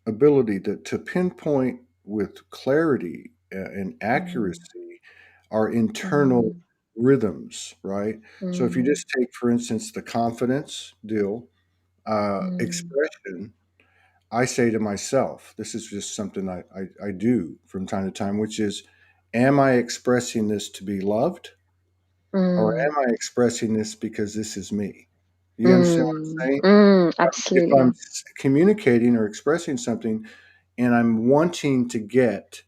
ability to pinpoint with clarity, and Mm, accuracy our internal mm, rhythms, right? So if you mm, just take, for instance, the confidence deal, mm, expression, I say to myself, this is just something I do from time to time, which is, am I expressing this to be loved? Or mm, am I expressing this because this is me? You understand what I'm mm, saying? If I'm absolutely. communicating or expressing something and I'm wanting to get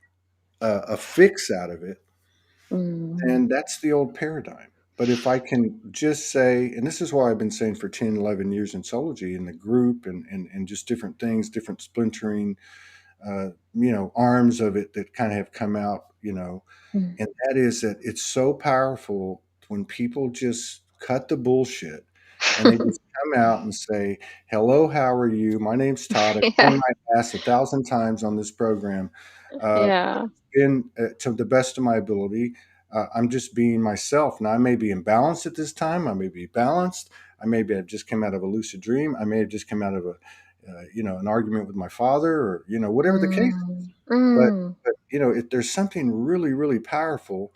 a fix out of it, Mm, then that's the old paradigm. But if I can just say, and this is why I've been saying for 10, 11 years in Soulogy, in the group and just different things, different splintering, arms of it that kind of have come out, mm. and that is that it's so powerful when people just cut the bullshit and they just come out and say, hello, how are you? My name's Todd. I've Yeah, worn my ass 1,000 times on this program. yeah. It's been, to the best of my ability. I'm just being myself. Now, I may be imbalanced at this time. I may be balanced. I may have just come out of a lucid dream. I may have just come out of an argument with my father, or, whatever the case. Mm, But mm, if there's something really, really powerful,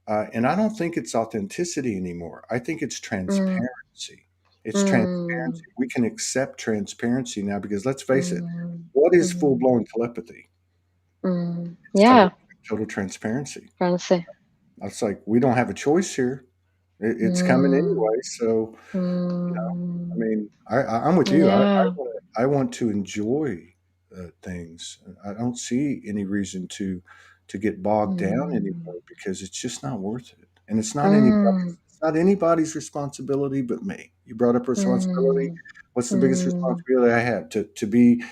and I don't think it's authenticity anymore. I think it's mm, transparency. It's mm, transparency. We can accept transparency now because let's face it, mm, what is full mm, blown telepathy? mm. It's Yeah, total transparency. Francie. It's like we don't have a choice here. It's coming Mm, anyway. So, I mm. mean, I'm with you. Yeah. I want to enjoy things. I don't see any reason to get bogged down mm, anymore because it's just not worth it. And mm, it's not anybody's responsibility but me. You brought up responsibility. mm, What's the biggest mm, responsibility I have? To be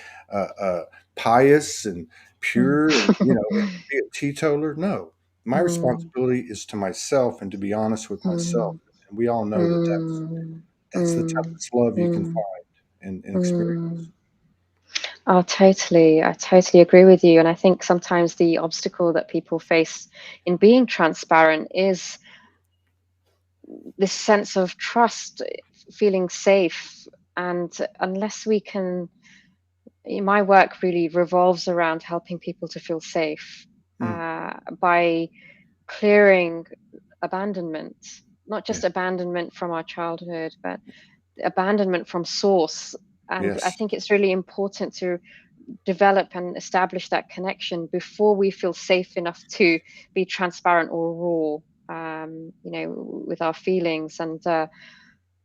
pious and mm. pure and, and be a teetotaler? No. My Mm, responsibility is to myself and to be honest with myself. mm, And we all know that mm, that's the mm, toughest love you can mm, find and mm. experience. Oh, totally. I totally agree with you. And I think sometimes the obstacle that people face in being transparent is this sense of trust, feeling safe. And unless we can, my work really revolves around helping people to feel safe Mm, by clearing abandonment, not yeah. just abandonment from our childhood, but abandonment from source. And I Yes. think it's really important to develop and establish that connection before we feel safe enough to be transparent or raw, with our feelings. And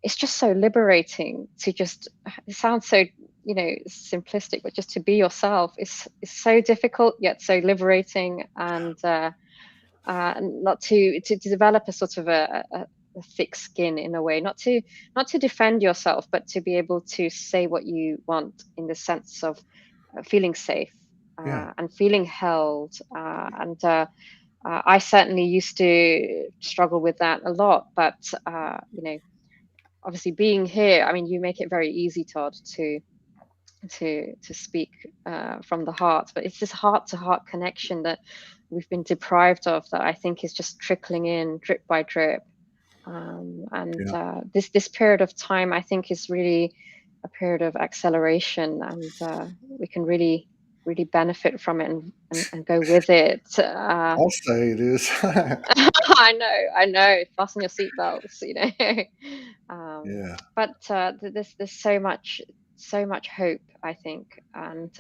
it's just so liberating to just, it sounds so, simplistic, but just to be yourself is so difficult, yet so liberating. And not to develop a sort of a thick skin in a way, not to defend yourself, but to be able to say what you want in the sense of feeling safe Yeah. and feeling held. And I certainly used to struggle with that a lot, but obviously being here, I mean, you make it very easy, Todd, to speak from the heart, but it's this heart to heart connection that we've been deprived of, that I think is just trickling in drip by drip. And Yeah. this period of time, I think, is really a period of acceleration, and we can really benefit from it, and go with it. I'll say it is. I know. Fasten your seatbelts. Yeah. But there's so much hope, I think, and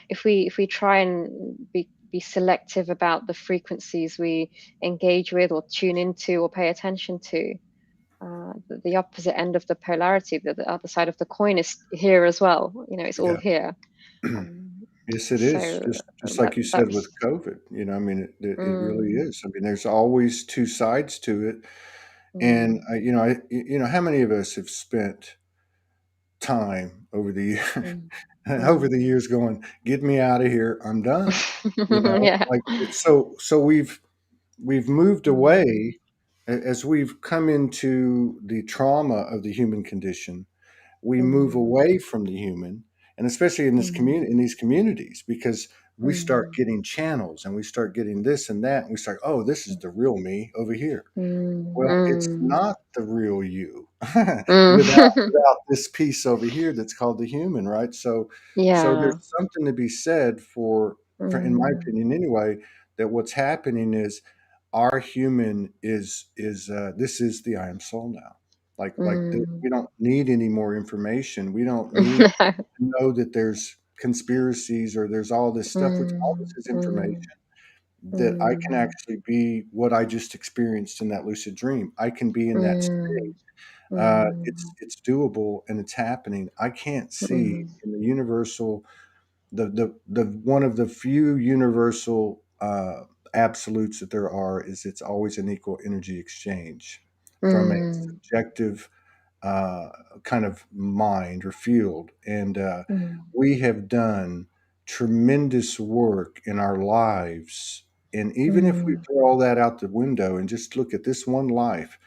if we try and be selective about the frequencies we engage with, or tune into, or pay attention to, the opposite end of the polarity, the other side of the coin, is here as well. It's all Yeah. here. Um, Yes, it is. so Just that like you said with that's COVID, I mean, it really mm, is. I mean, there's always two sides to it. And mm, how many of us have spent time over the year, mm, over mm. the years going, get me out of here. I'm done. You know, Yeah. like so we've moved Mm, away as we've come into the trauma of the human condition. We move mm, away from the human, and especially in this mm, community, in these communities, because we start mm, getting channels and we start getting this and that, and we start, oh, this is the real me over here. mm, Well, it's mm, not the real you mm. without this piece over here that's called the human, right? So Yeah. there's something to be said for, in my Mm, opinion anyway, that what's happening is our human is this is the I am soul now. mm. We don't need any more information. We don't need to know that there's conspiracies or there's all this stuff, which all this Mm, is information mm, that I can mm, actually be what I just experienced in that lucid dream. I can be in that state. mm, mm, It's doable and it's happening. I can't see mm, in the universal, the one of the few universal absolutes that there are is it's always an equal energy exchange from a mm, subjective uh, kind of mind or field. And mm, we have done tremendous work in our lives. And even if we mm, throw all that out the window and just look at this one life,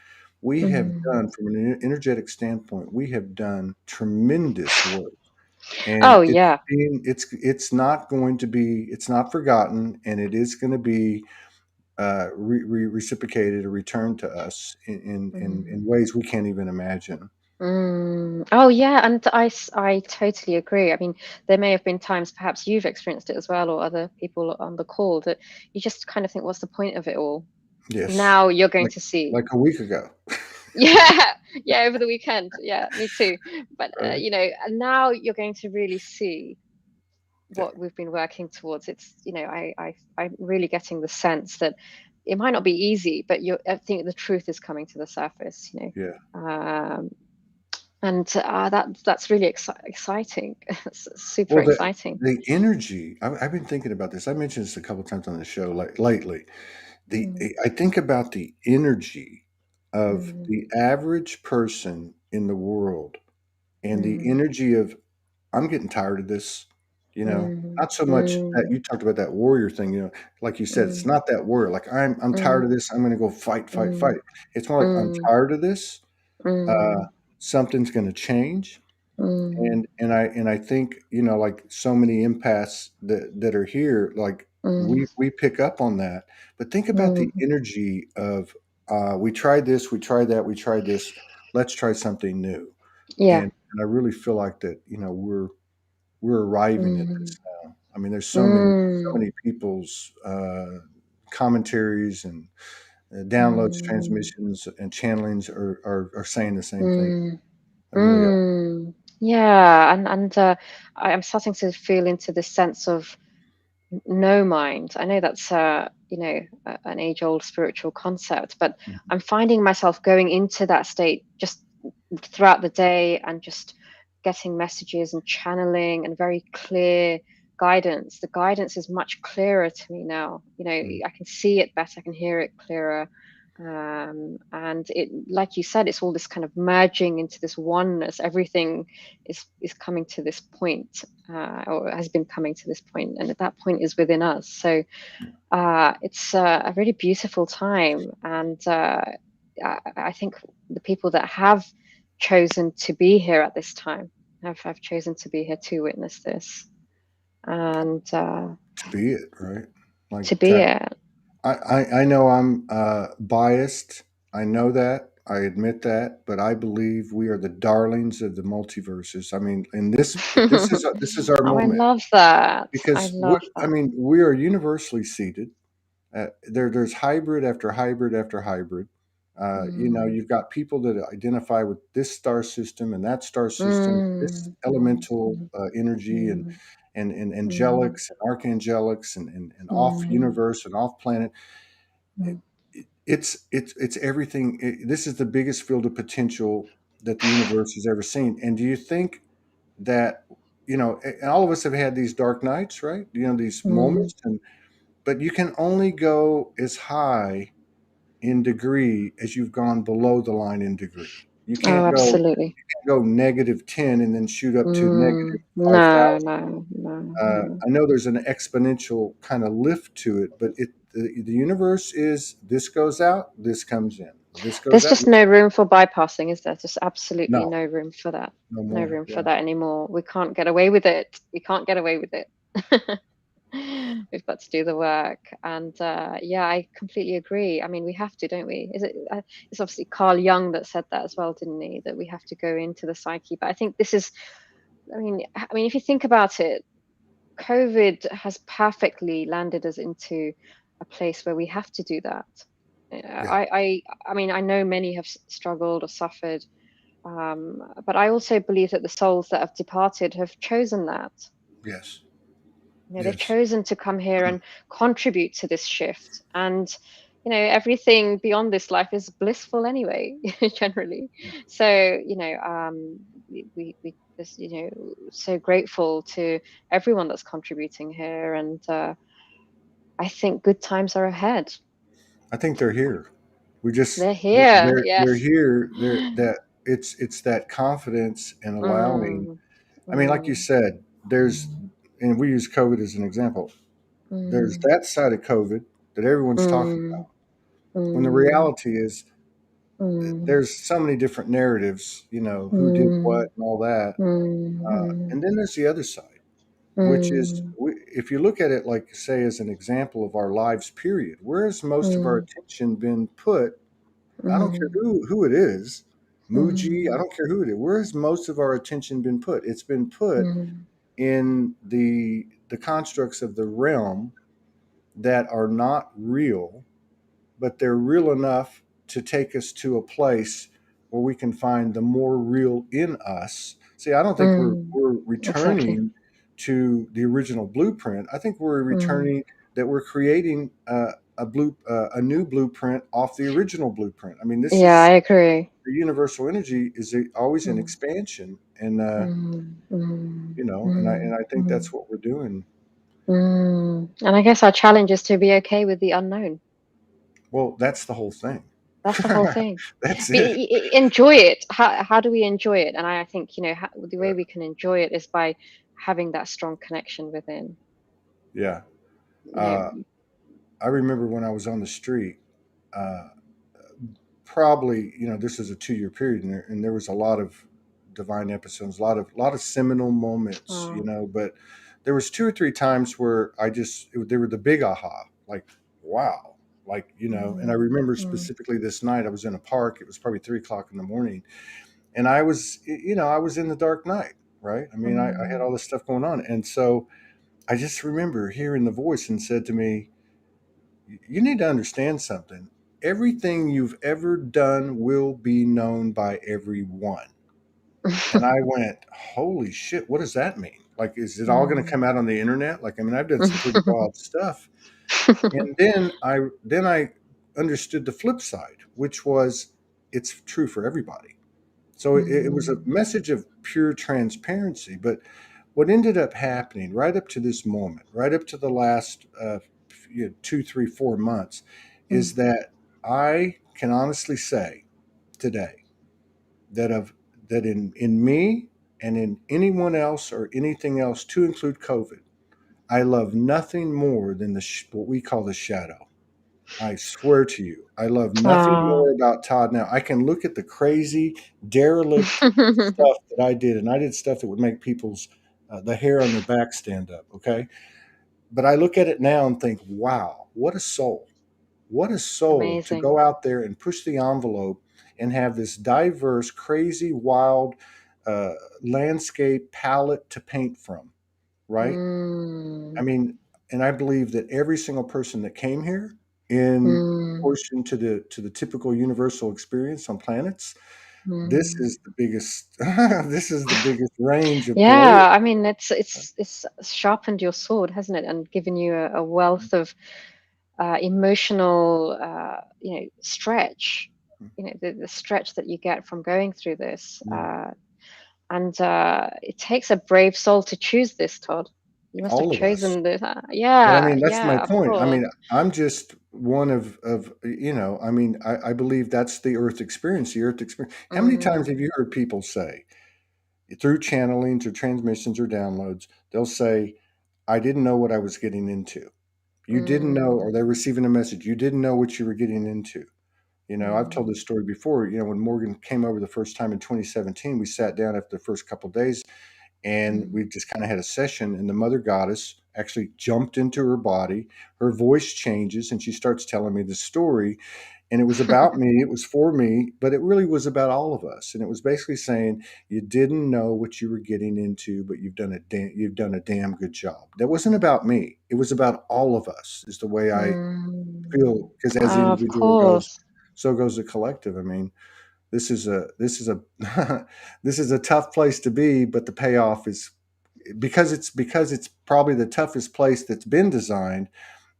we have mm. done, from an energetic standpoint, we have done tremendous work. And Oh yeah. it's not going to be, it's not forgotten, and it is going to be reciprocated or returned to us in Mm. ways we can't even imagine. Oh yeah, and I totally agree. I mean, there may have been times, perhaps you've experienced it as well, or other people on the call, that you just kind of think, what's the point of it all? Yes, Now you're going like to see. like a week ago. Yeah, yeah, over the weekend. Yeah, me too. But Right. and now you're going to really see Yeah, what we've been working towards. I'm really getting the sense that it might not be easy, but I think the truth is coming to the surface. yeah, Um, And that's really exciting. It's super Well, exciting. the energy. I've been thinking about this. I mentioned this a couple times on the show, like lately. The Mm, I think about the energy of mm, the average person in the world, and the mm, energy of I'm getting tired of this. mm, Not so much that mm, you talked about that warrior thing. Like you said, it's mm, not that warrior. Like I'm tired mm, of this. I'm going to go fight, fight, mm, fight. It's more like I'm mm, tired of this. Uh, mm, Something's going to change. mm, And I think, like so many empaths that are here, like mm, we pick up on that. But think about the mm. energy of we tried this, we tried that, we tried this. Let's try something new. Yeah. And I really feel like that, we're arriving at Mm, this now. I mean, there's so mm, many people's commentaries and downloads, mm, transmissions, and channelings are saying the same thing. mm, They really are. mm. Yeah, and I'm starting to feel into this sense of no mind. I know that's an age-old spiritual concept, but Mhm. I'm finding myself going into that state just throughout the day and just getting messages and channeling and very clear guidance. The guidance is much clearer to me now. Mm. I can see it better, I can hear it clearer. And it, like you said, it's all this kind of merging into this oneness. Everything is coming to this point, or has been coming to this point, and at that point is within us. So it's a really beautiful time, and I think the people that have chosen to be here at this time have chosen to be here to witness this and To be it, right? Like to be it. I know I'm biased. I know that. I admit that, but I believe we are the darlings of the multiverses. I mean, in this is our Oh, I moment love that. I because love I that. mean, we are universally seated. There's hybrid after hybrid after hybrid. Mm, You've got people that identify with this star system and that star system, this mm, mm, elemental mm, energy, and mm, mm, angelics and archangelics and off mm, universe and off planet. It, mm, it's everything. This is the biggest field of potential that the universe has ever seen. And do you think that and all of us have had these dark nights, right? These mm. moments, but you can only go as high in degree as you've gone below the line in degree. You Oh, can't absolutely. go -10 and then shoot up to No, -5,000. no, no, no. I know there's an exponential kind of lift to it, but the universe is this goes out, this comes in, this goes There's out. just no room for bypassing, is there? Just absolutely No, no room for that. no No more. room for Yeah, that anymore. We can't get away with it. We can't get away with it. We've got to do the work. And yeah, I completely agree. I mean, we have to, don't we? It's obviously Carl Jung that said that as well, didn't he? That we have to go into the psyche. But I think this is, if you think about it, COVID has perfectly landed us into a place where we have to do that. yeah, I know many have struggled or suffered, but I also believe that the souls that have departed have chosen that. yes, They've yes. chosen to come here and contribute to this shift. And everything beyond this life is blissful anyway, generally. Yeah. So we just so grateful to everyone that's contributing here, and I think good times are ahead. I think they're here. We just They're here. they're Yes. here. That it's that confidence and allowing. Mm, I mean, like you mm, said, and we use COVID as an example. There's mm, that side of COVID that everyone's talking mm, about. When the mm, reality is, mm, there's so many different narratives, who did what mm, and all that. mm, And then there's the other side, which is, mm, if you look at it, like, say, as an example of our lives, period, where has most of our mm, attention been put? I don't care mm, who it is, Muji, I mm, don't care who it is. Where has most of our attention been put? It's been put mm. in the constructs of the realm that are not real, but they're real enough to take us to a place where we can find the more real in us. See, I don't think Mm, we're exactly. returning to the original blueprint. I think we're Mm, returning that we're creating. a new blueprint off the original blueprint. I mean, this Yeah, I is agree. the universal energy is always in Mm, expansion, and mm, mm, and I mm, think mm, that's what we're doing. And I guess our challenge is to be okay with the unknown. Well, that's the whole thing. That's the whole thing. That's it. Enjoy it. How do we enjoy it? And I think, the Uh, way we can enjoy it is by having that strong connection within. yeah. You Uh, know, I remember when I was on the street. Uh, Probably, this is a 2 year period, and there was a lot of divine episodes, a lot of seminal moments, oh, but there was 2 or 3 times where they were the big aha, like, wow, like, and I mm, remember mm, specifically this night I was in a park. It was probably 3 o'clock in the morning, and I was in the dark night, right? I mean, I had mm, all this stuff going on, and so I just remember hearing the voice and said to me, you need to understand something. Everything you've ever done will be known by everyone. And I went, holy shit, what does that mean? Like, is it all going to mm. come out on the internet? Like, I mean, I've done some pretty wild stuff. And then I understood the flip side, which was it's true for everybody. So it was a Mm, message of pure transparency. But what ended up happening right up to this moment, right up to the last 2, 3, 4 months, mm, is that I can honestly say today that in me and in anyone else or anything else, to include COVID, I love nothing more than what we call the shadow. I swear to you, I love nothing ah. more about Todd now. I can look at the crazy, derelict stuff that I did, and I did stuff that would make people's the hair on their back stand up. Okay, but I look at it now and think, wow, what a soul! What a soul to Amazing. go out there and push the envelope and have this diverse, crazy, wild uh, landscape palette to paint from. Right? I Mm, mean, and I believe that every single person that came here in mm, proportion to the typical universal experience on planets, this mm. is the biggest this is the biggest range of glory. Yeah, I mean, it's sharpened your sword, hasn't it, and given you a wealth of emotional, stretch. The stretch that you get from going through this, Mm, and it takes a brave soul to choose this, Todd. You must have all of us. chosen this. But I Yeah, mean, that's my yeah, of point. I course. mean, I'm just one I mean, I believe that's the Earth experience, the Earth experience. How many times have Mm, you heard people say, through channelings or transmissions or downloads, they'll say, I didn't know what I was getting into. You didn't know, mm, or they're receiving a message. You didn't know what you were getting into. I've told mm, this story before. When Morgan came over the first time in 2017, we sat down after the first couple of days and mm. we just kind of had a session. And the mother goddess actually jumped into her body. Her voice changes and she starts telling me the story. And it was about me, it was for me, but it really was about all of us. And it was basically saying you didn't know what you were getting into, but you've done a damn good job. That wasn't about me. It was about all of us, is the way I feel. Mm. Because as the Of individual goes, course. so goes the collective. I mean, this is a this is a tough place to be, but the payoff is because it's probably the toughest place that's been designed.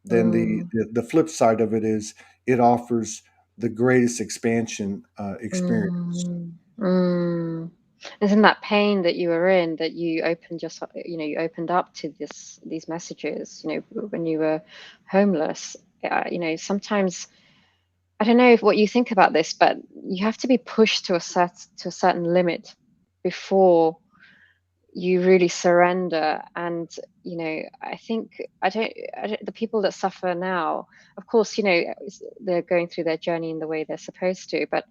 Then Mm, the flip side of it is it offers the greatest expansion experience. mm, mm. It's in that pain that you were in that you opened you opened up to these messages, when you were homeless. Sometimes I don't know if what you think about this, but you have to be pushed to a certain limit before you really surrender. And I think the people that suffer now, of course, they're going through their journey in the way they're supposed to, but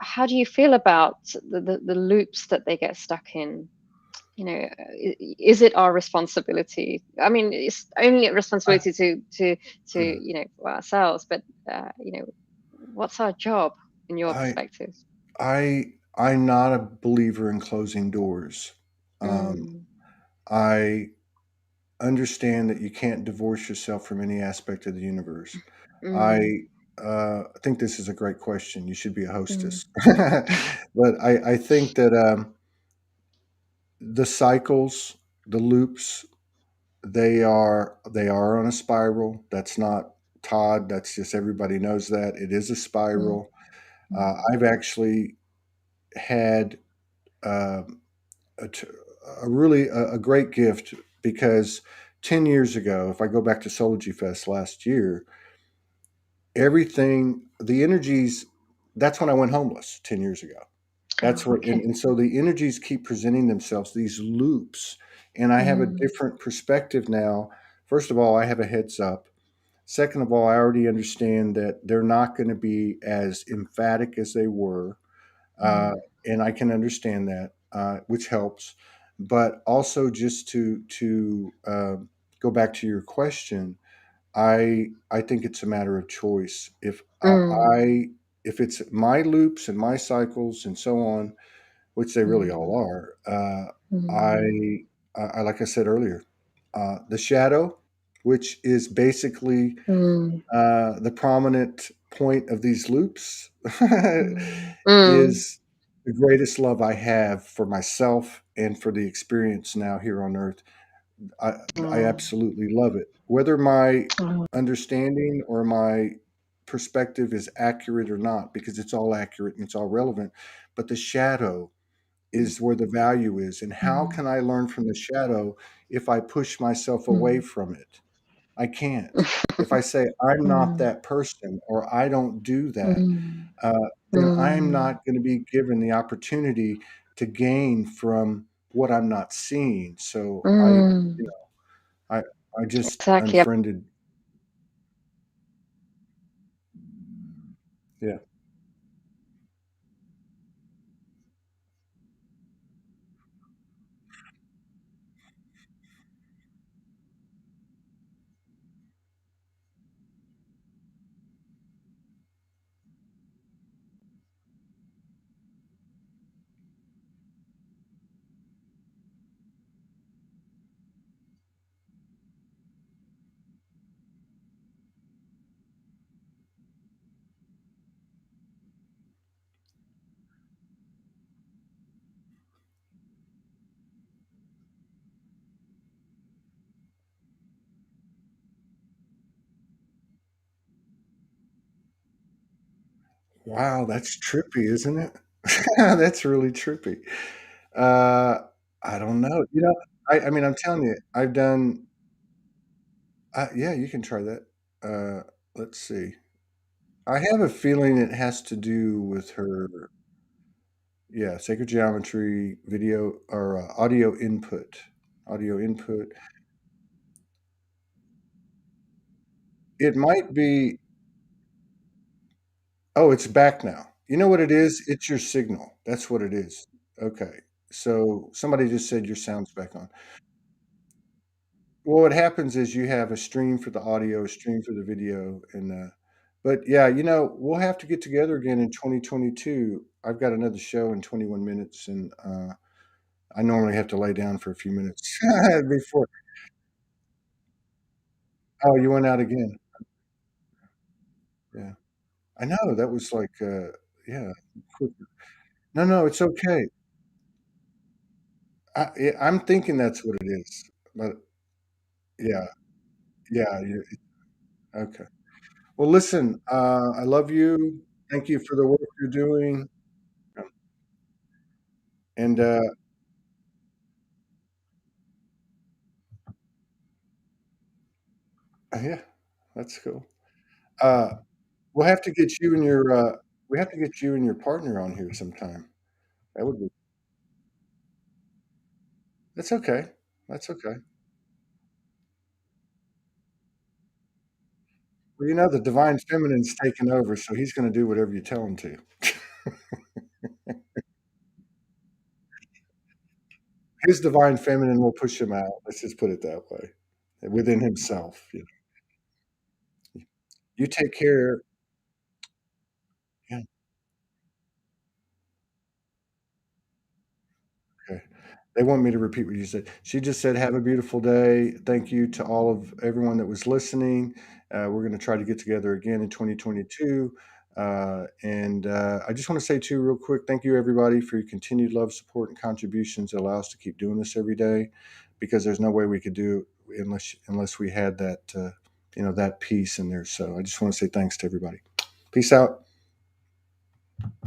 how do you feel about the loops that they get stuck in? Is it our responsibility? I mean, it's only a I, responsibility to for ourselves, but what's our job in your I perspective? I'm not a believer in closing doors. Um, Mm, I understand that you can't divorce yourself from any aspect of the universe. mm, I think this is a great question. You should be a mm, hostess. But I think that the cycles, the loops, they are on a spiral. That's not Todd. That's just everybody knows that it is a mm, spiral. mm, I've actually had um, a, t- a really a great gift because 10 years ago, if I go back to Soulogy Fest last year, everything, the energies, that's when I went homeless 10 years ago. That's oh, what, okay. and so the energies keep presenting themselves, these loops, and I have a Mm, different perspective now. First of all, I have a heads up. Second of all, I already understand that they're not going to be as emphatic as they were, uh, mm, and I can understand that, which helps. But also, just to go back to your question, I think it's a matter of choice. mm, I if it's my loops and my cycles and so on, which they really mm, all are, mm, I like I said earlier, the shadow, which is basically mm, the prominent point of these loops, mm, mm, is the greatest love I have for myself and for the experience now here on Earth. I I mm, absolutely love it. Whether my oh, understanding or my perspective is accurate or not, because it's all accurate and it's all relevant, but the shadow mm, is where the value is. And how mm, can I learn from the shadow if I push myself away mm, from it? I can't. If I say I'm not mm, that person or I don't do that, mm, uh, then I'm mm, not going to be given the opportunity to gain from what I'm not seeing. So mm. I, I just Exactly. unfriended. Yeah. Wow, that's trippy, isn't it? That's really trippy. Uh, I don't know. I mean, I'm telling you, I've done. Yeah, you can try that. Let's see. I have a feeling it has to do with her. Yeah, sacred geometry, video or audio input. Audio input. It might be. Oh, it's back now. You know what it is? It's your signal. That's what it is. Okay. So somebody just said your sound's back on. Well, what happens is you have a stream for the audio, a stream for the video, and but yeah, we'll have to get together again in 2022. I've got another show in 21 minutes, and I normally have to lay down for a few minutes before. Oh, you went out again. Yeah, I know that was like, yeah. quick- No, no, it's okay. I'm thinking that's what it is, but yeah, yeah. Okay. Well, listen, I love you. Thank you for the work you're doing. And yeah, that's cool. Uh, we'll have to get you and your we have to get you and your partner on here sometime. That would be That's okay. That's okay. Well, the divine feminine's taken over, so he's going to do whatever you tell him to. His divine feminine will push him out. Let's just put it that way. Within himself. You take care. Yeah. Okay. They want me to repeat what you said. She just said, "Have a beautiful day. Thank you to all of everyone that was listening. We're going to try to get together again in 2022." And I just want to say, too, real quick, thank you, everybody, for your continued love, support, and contributions that allow us to keep doing this every day because there's no way we could do it unless we had that. that peace in there. So I just want to say thanks to everybody. Peace out.